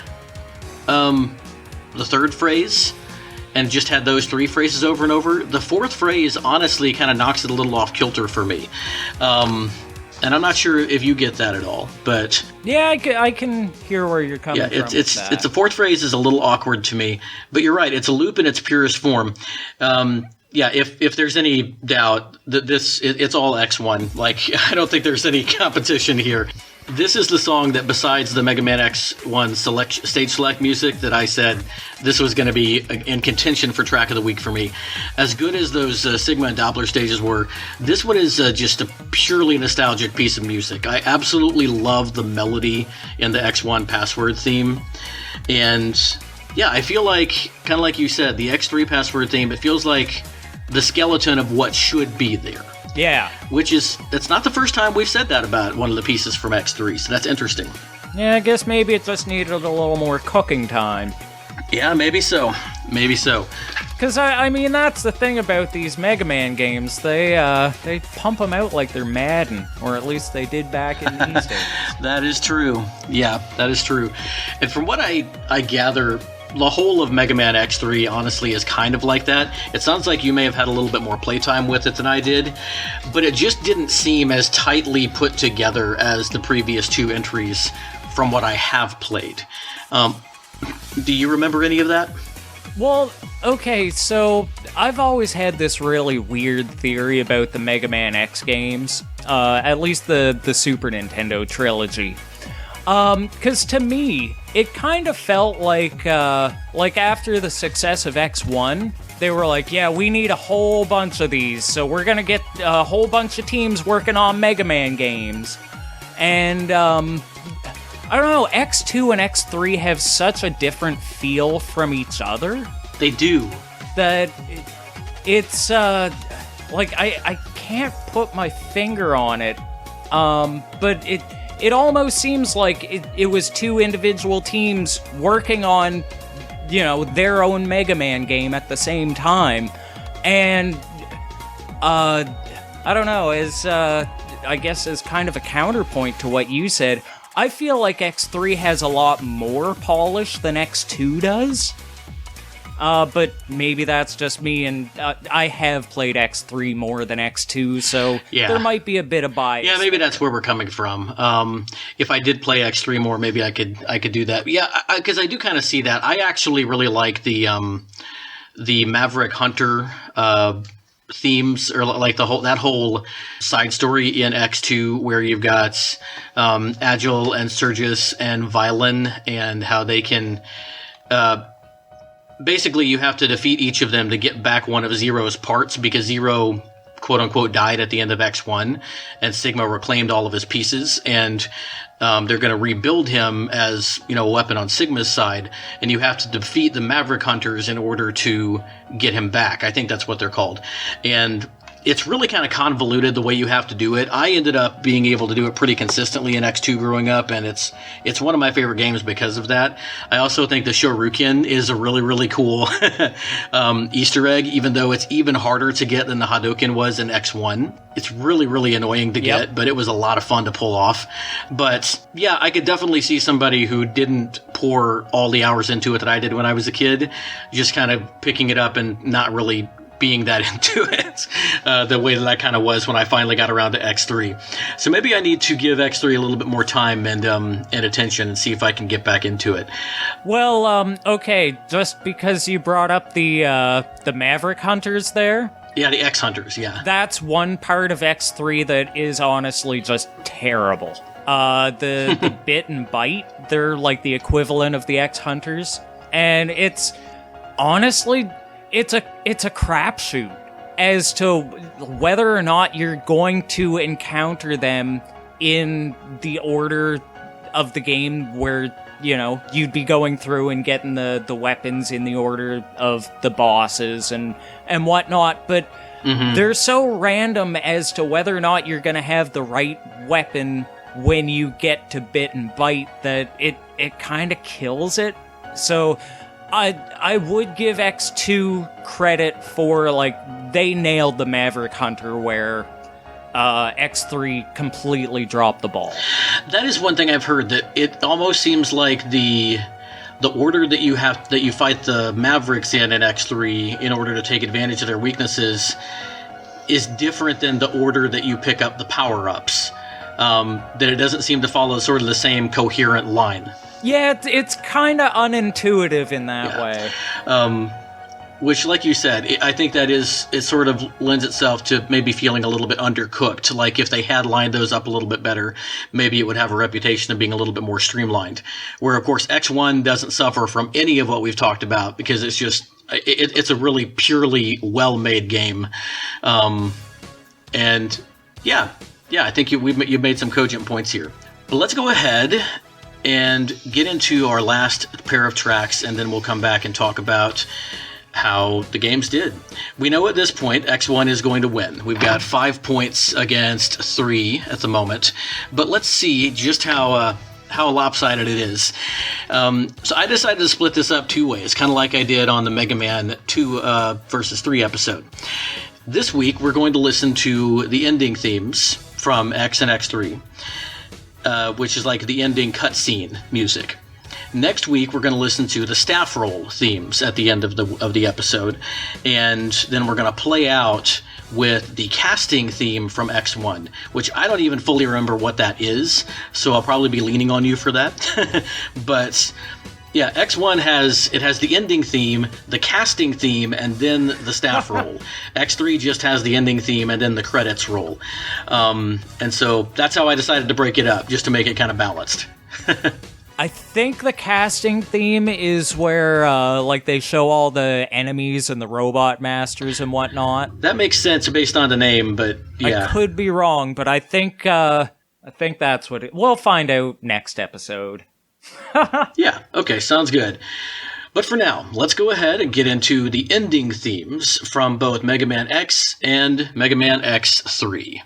phrase, and just had those 3 phrases over and over. The fourth phrase honestly kind of knocks it a little off kilter for me. And I'm not sure if you get that at all, but yeah, I can hear where you're coming from. Yeah, it's the fourth phrase is a little awkward to me, but you're right. It's a loop in its purest form. Yeah, if there's any doubt that it's all X1. Like, I don't think there's any competition here. This is the song that, besides the Mega Man X1 stage select music, that I said this was going to be in contention for track of the week for me. As good as those Sigma and Doppler stages were, this one is just a purely nostalgic piece of music. I absolutely love the melody in the X1 password theme. And yeah, I feel like, kind of like you said, the X3 password theme, it feels like the skeleton of what should be there. Yeah. That's not the first time we've said that about one of the pieces from X3, so that's interesting. Yeah, I guess maybe it just needed a little more cooking time. Yeah, maybe so. Maybe so. Because, I mean, that's the thing about these Mega Man games. They pump them out like they're Madden, or at least they did back in these days. That is true. Yeah, that is true. And from what I gather, the whole of Mega Man X3 honestly is kind of like that. It sounds like you may have had a little bit more playtime with it than I did, but it just didn't seem as tightly put together as the previous 2 entries from what I have played. Do you remember any of that? Well, okay, so I've always had this really weird theory about the Mega Man X games, at least the Super Nintendo trilogy. Because to me, it kind of felt like after the success of X1, they were like, yeah, we need a whole bunch of these, so we're gonna get a whole bunch of teams working on Mega Man games. And, I don't know, X2 and X3 have such a different feel from each other. They do. That it's, like, I can't put my finger on it, but it almost seems like it was two individual teams working on, you know, their own Mega Man game at the same time. And, I don't know, I guess as kind of a counterpoint to what you said, I feel like X3 has a lot more polish than X2 does. But maybe that's just me, and I have played X3 more than X2, so there might be a bit of bias. Yeah, maybe that's where we're coming from. If I did play X3 more, maybe I could do that. Yeah, because I do kind of see that. I actually really like the Maverick Hunter themes, or like that whole side story in X2 where you've got Agile and Surges and Violin, and how they can basically you have to defeat each of them to get back one of Zero's parts, because Zero quote unquote died at the end of X1 and Sigma reclaimed all of his pieces, and they're going to rebuild him as, you know, a weapon on Sigma's side, and you have to defeat the Maverick Hunters in order to get him back. I think that's what they're called. And it's really kind of convoluted the way you have to do it. I ended up being able to do it pretty consistently in X2 growing up, and it's one of my favorite games because of that. I also think the Shoryuken is a really, really cool Easter egg, even though it's even harder to get than the Hadouken was in X1. It's really, really annoying to get, but it was a lot of fun to pull off. But yeah, I could definitely see somebody who didn't pour all the hours into it that I did when I was a kid, just kind of picking it up and not really being that into it the way that I kind of was when I finally got around to X3. So maybe I need to give X3 a little bit more time and attention and see if I can get back into it. Well, okay, just because you brought up the Maverick Hunters there. Yeah, the X Hunters, yeah. That's one part of X3 that is honestly just terrible. The Bit and Bite, they're like the equivalent of the X Hunters, and it's honestly, it's a crapshoot as to whether or not you're going to encounter them in the order of the game where, you know, you'd be going through and getting the weapons in the order of the bosses and whatnot, but they're so random as to whether or not you're going to have the right weapon when you get to Bit and Bite that it kind of kills it. So I would give X2 credit for, like, they nailed the Maverick Hunter where X3 completely dropped the ball. That is one thing I've heard, that it almost seems like the order that you fight the Mavericks in X3 in order to take advantage of their weaknesses is different than the order that you pick up the power-ups. That it doesn't seem to follow sort of the same coherent line. Yeah, it's kind of unintuitive in that way. Which, like you said, I think that it sort of lends itself to maybe feeling a little bit undercooked. Like, if they had lined those up a little bit better, maybe it would have a reputation of being a little bit more streamlined. Where, of course, X1 doesn't suffer from any of what we've talked about, because it's just, it's a really purely well-made game. And, yeah, I think you've made some cogent points here. But let's go ahead and get into our last pair of tracks, and then we'll come back and talk about how the games did. We know at this point X1 is going to win. We've got 5 points against 3 at the moment, but let's see just how lopsided it is. So I decided to split this up 2 ways, kind of like I did on the Mega Man 2 versus 3 episode. This week we're going to listen to the ending themes from X and X3. Which is like the ending cutscene music. Next week, we're going to listen to the staff roll themes at the end of the episode, and then we're going to play out with the casting theme from X1, which I don't even fully remember what that is, so I'll probably be leaning on you for that. But yeah, X1 has the ending theme, the casting theme, and then the staff roll. X3 just has the ending theme and then the credits roll. And so that's how I decided to break it up, just to make it kind of balanced. I think the casting theme is where, like, they show all the enemies and the robot masters and whatnot. That makes sense based on the name, but yeah. I could be wrong, but I think that's what it... We'll find out next episode. Yeah, okay, sounds good. But for now, let's go ahead and get into the ending themes from both Mega Man X and Mega Man X3.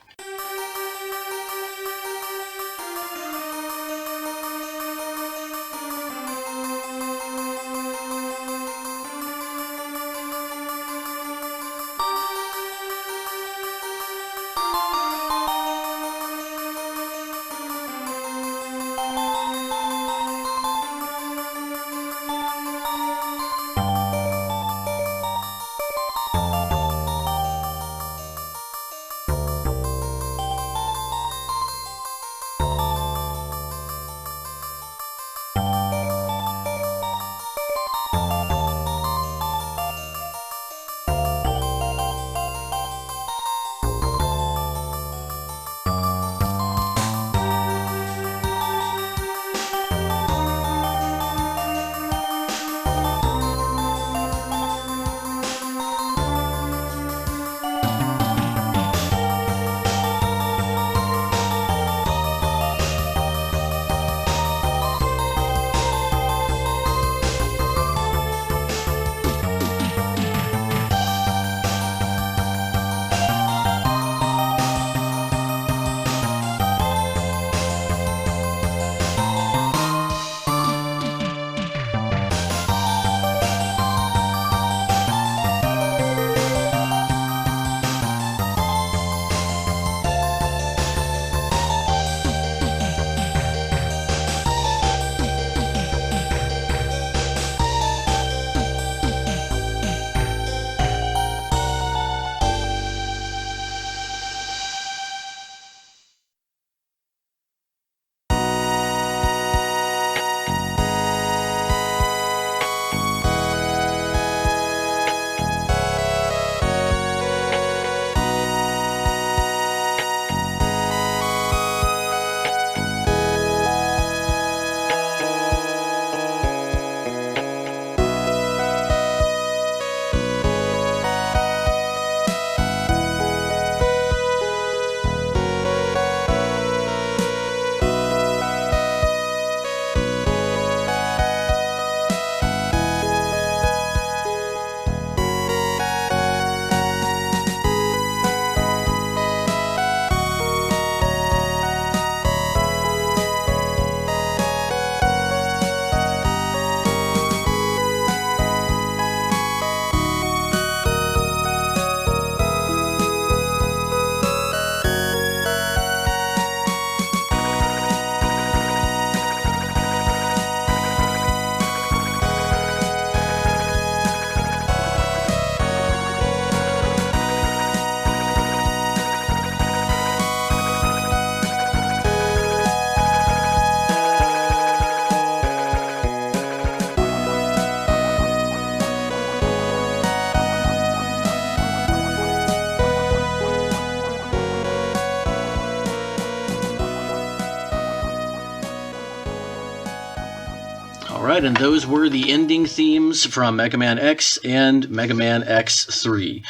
Alright, and those were the ending themes from Mega Man X and Mega Man X3.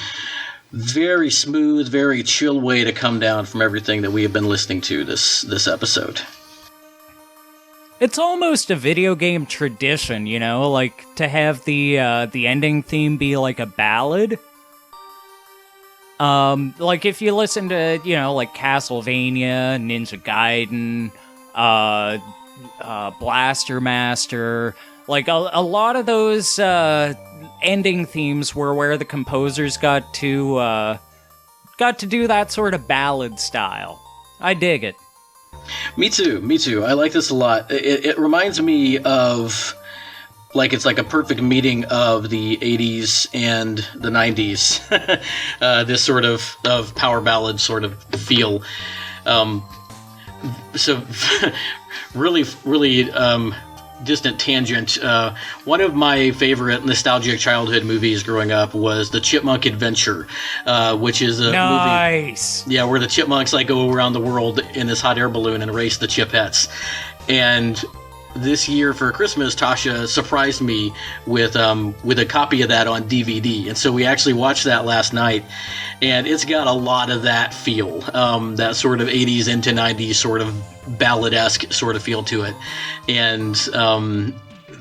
Very smooth, very chill way to come down from everything that we have been listening to this episode. It's almost a video game tradition, you know, like to have the ending theme be like a ballad. Like if you listen to, you know, like Castlevania, Ninja Gaiden, Blaster Master, like a lot of those ending themes were where the composers got to do that sort of ballad style. I dig it. Me too. I like this a lot. It reminds me of, like, it's like a perfect meeting of the 80s and the 90s. This sort of power ballad sort of feel. So, really distant tangent. One of my favorite nostalgic childhood movies growing up was The Chipmunk Adventure, which is a movie, yeah, where the chipmunks like go around the world in this hot air balloon and race the chipettes. And this year for Christmas, Tasha surprised me with a copy of that on DVD, and so we actually watched that last night, and it's got a lot of that feel, that sort of 80s into 90s sort of ballad-esque sort of feel to it, and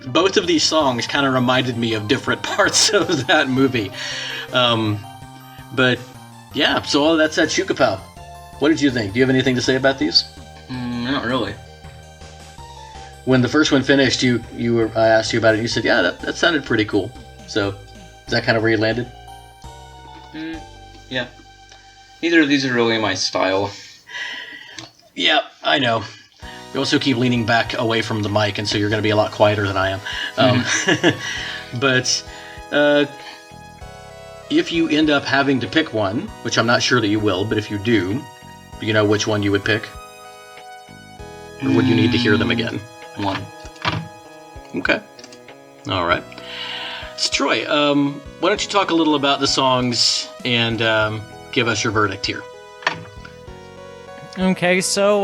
both of these songs kind of reminded me of different parts of that movie, but yeah, so all that's at Shukapow. What did you think? Do you have anything to say about these? Not really. When the first one finished, I asked you about it, and you said, yeah, that sounded pretty cool. So, is that kind of where you landed? Yeah. Neither of these are really my style. Yeah, I know. You also keep leaning back away from the mic, and so you're going to be a lot quieter than I am. But if you end up having to pick one, which I'm not sure that you will, but if you do you know which one you would pick? Or would you need to hear them again? One. Okay. All right. So, Troy, why don't you talk a little about the songs and give us your verdict here? Okay, so,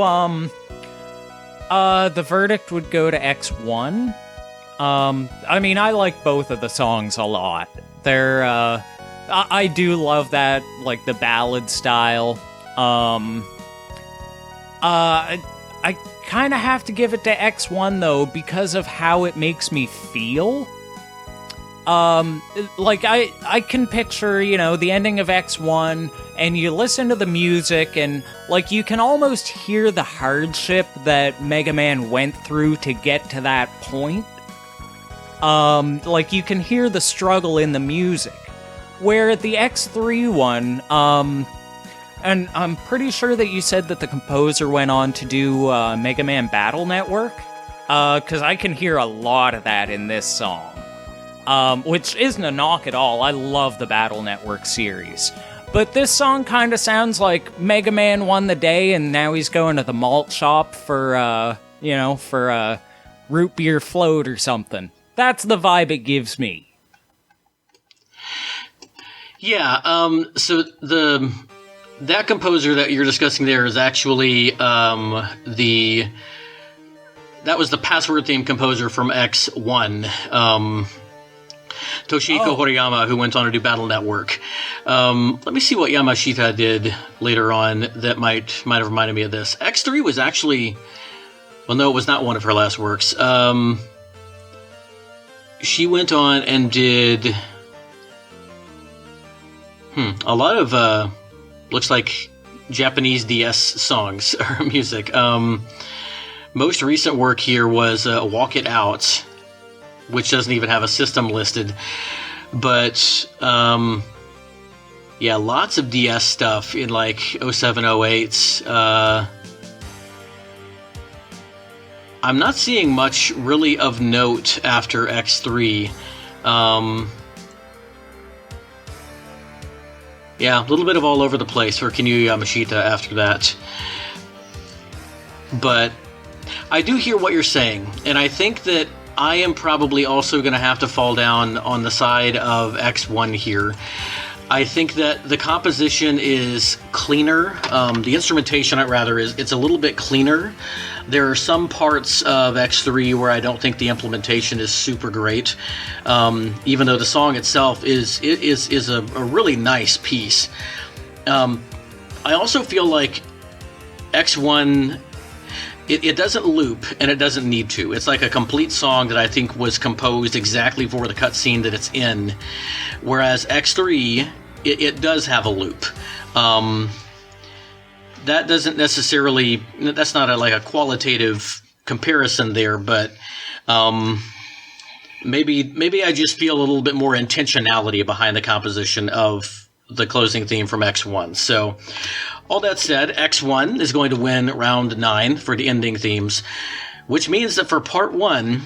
the verdict would go to X1. I mean, I like both of the songs a lot. They're, I do love that, like, the ballad style. I kind of have to give it to X1, though, because of how it makes me feel. Like, I can picture, you know, the ending of X1, and you listen to the music, and, like, you can almost hear the hardship that Mega Man went through to get to that point. Like, you can hear the struggle in the music. Where the X3 one, and I'm pretty sure that you said that the composer went on to do Mega Man Battle Network, because I can hear a lot of that in this song. Which isn't a knock at all. I love the Battle Network series. But this song kind of sounds like Mega Man won the day and now he's going to the malt shop for, for a root beer float or something. That's the vibe it gives me. Yeah, so that composer that you're discussing there is actually that was the password theme composer from X1. Toshihiko Horiyama, who went on to do Battle Network. Let me see what Yamashita did later on that might have reminded me of this. X3 was actually... Well, no, it was not one of her last works. She went on and did... a lot of, looks like Japanese DS songs or music. Most recent work here was Walk It Out, which doesn't even have a system listed. But, yeah, lots of DS stuff in, like, 07, 08. I'm not seeing much really of note after X3. Yeah, a little bit of all over the place for Kinuyo Yamashita after that. But I do hear what you're saying, and I think that I am probably also going to have to fall down on the side of X1 here. I think that the composition is cleaner. The instrumentation, it's a little bit cleaner. There are some parts of X3 where I don't think the implementation is super great, even though the song itself is a really nice piece. I also feel like X1... It doesn't loop, and it doesn't need to. It's like a complete song that I think was composed exactly for the cutscene that it's in. Whereas X3, it does have a loop. That doesn't necessarily... That's not like a qualitative comparison there, but maybe I just feel a little bit more intentionality behind the composition of the closing theme from X1. So... all that said, X1 is going to win round 9 for the ending themes, which means that for part 1,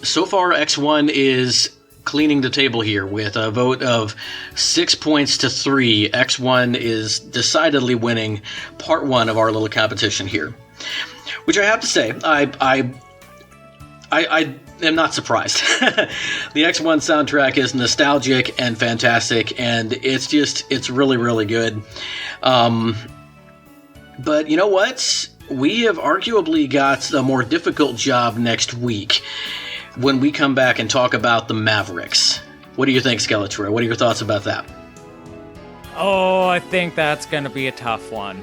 so far X1 is cleaning the table here with a vote of 6 points to 3. X1 is decidedly winning part 1 of our little competition here, which I have to say, I am not surprised. The X1 soundtrack is nostalgic and fantastic, and it's really, really good. But you know what? we have arguably got a more difficult job next week when we come back and talk about the Mavericks. What do you think, Skeletroy? What are your thoughts about that? Oh, I think that's gonna be a tough one.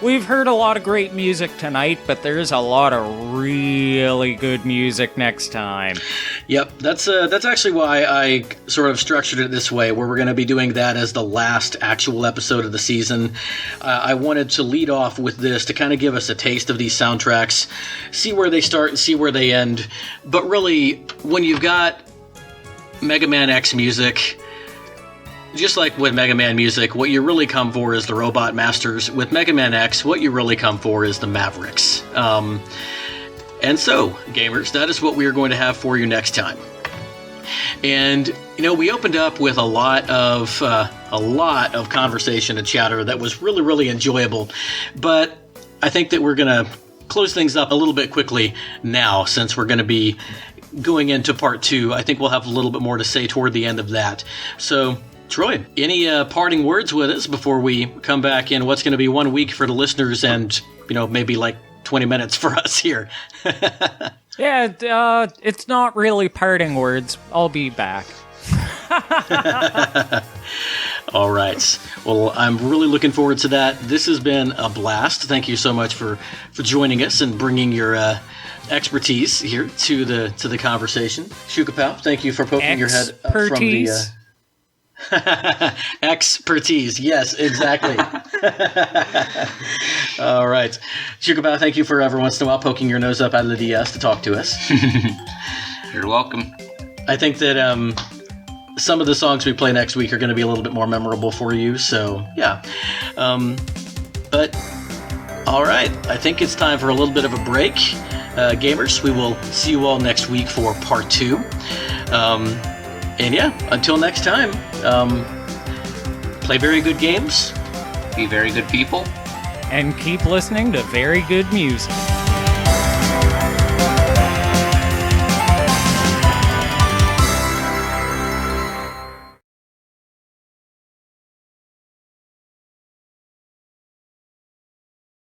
We've heard a lot of great music tonight, but there's a lot of really good music next time. Yep, that's actually why I sort of structured it this way, where we're going to be doing that as the last actual episode of the season. I wanted to lead off with this to kind of give us a taste of these soundtracks, see where they start and see where they end. But really, when you've got Mega Man X music, just like with Mega Man music, what you really come for is the Robot Masters. With Mega Man X, what you really come for is the Mavericks. And so, gamers, that is what we are going to have for you next time. And, we opened up with a lot of conversation and chatter that was really, really enjoyable. But I think that we're going to close things up a little bit quickly now, since we're going to be going into part 2. I think we'll have a little bit more to say toward the end of that. So, Troy, any parting words with us before we come back in what's going to be 1 week for the listeners and, maybe like 20 minutes for us here? Yeah, it's not really parting words. I'll be back. All right. Well, I'm really looking forward to that. This has been a blast. Thank you so much for joining us and bringing your expertise here to the conversation. Shukapow, thank you for poking your head up from the... Expertise, yes, exactly. All right. Shukapow, thank you for every once in a while poking your nose up out of the DS to talk to us. You're welcome. I think that some of the songs we play next week are going to be a little bit more memorable for you, so yeah. But, all right, I think it's time for a little bit of a break. Gamers, we will see you all next week for part 2. And yeah, until next time, play very good games. Be very good people. And keep listening to very good music.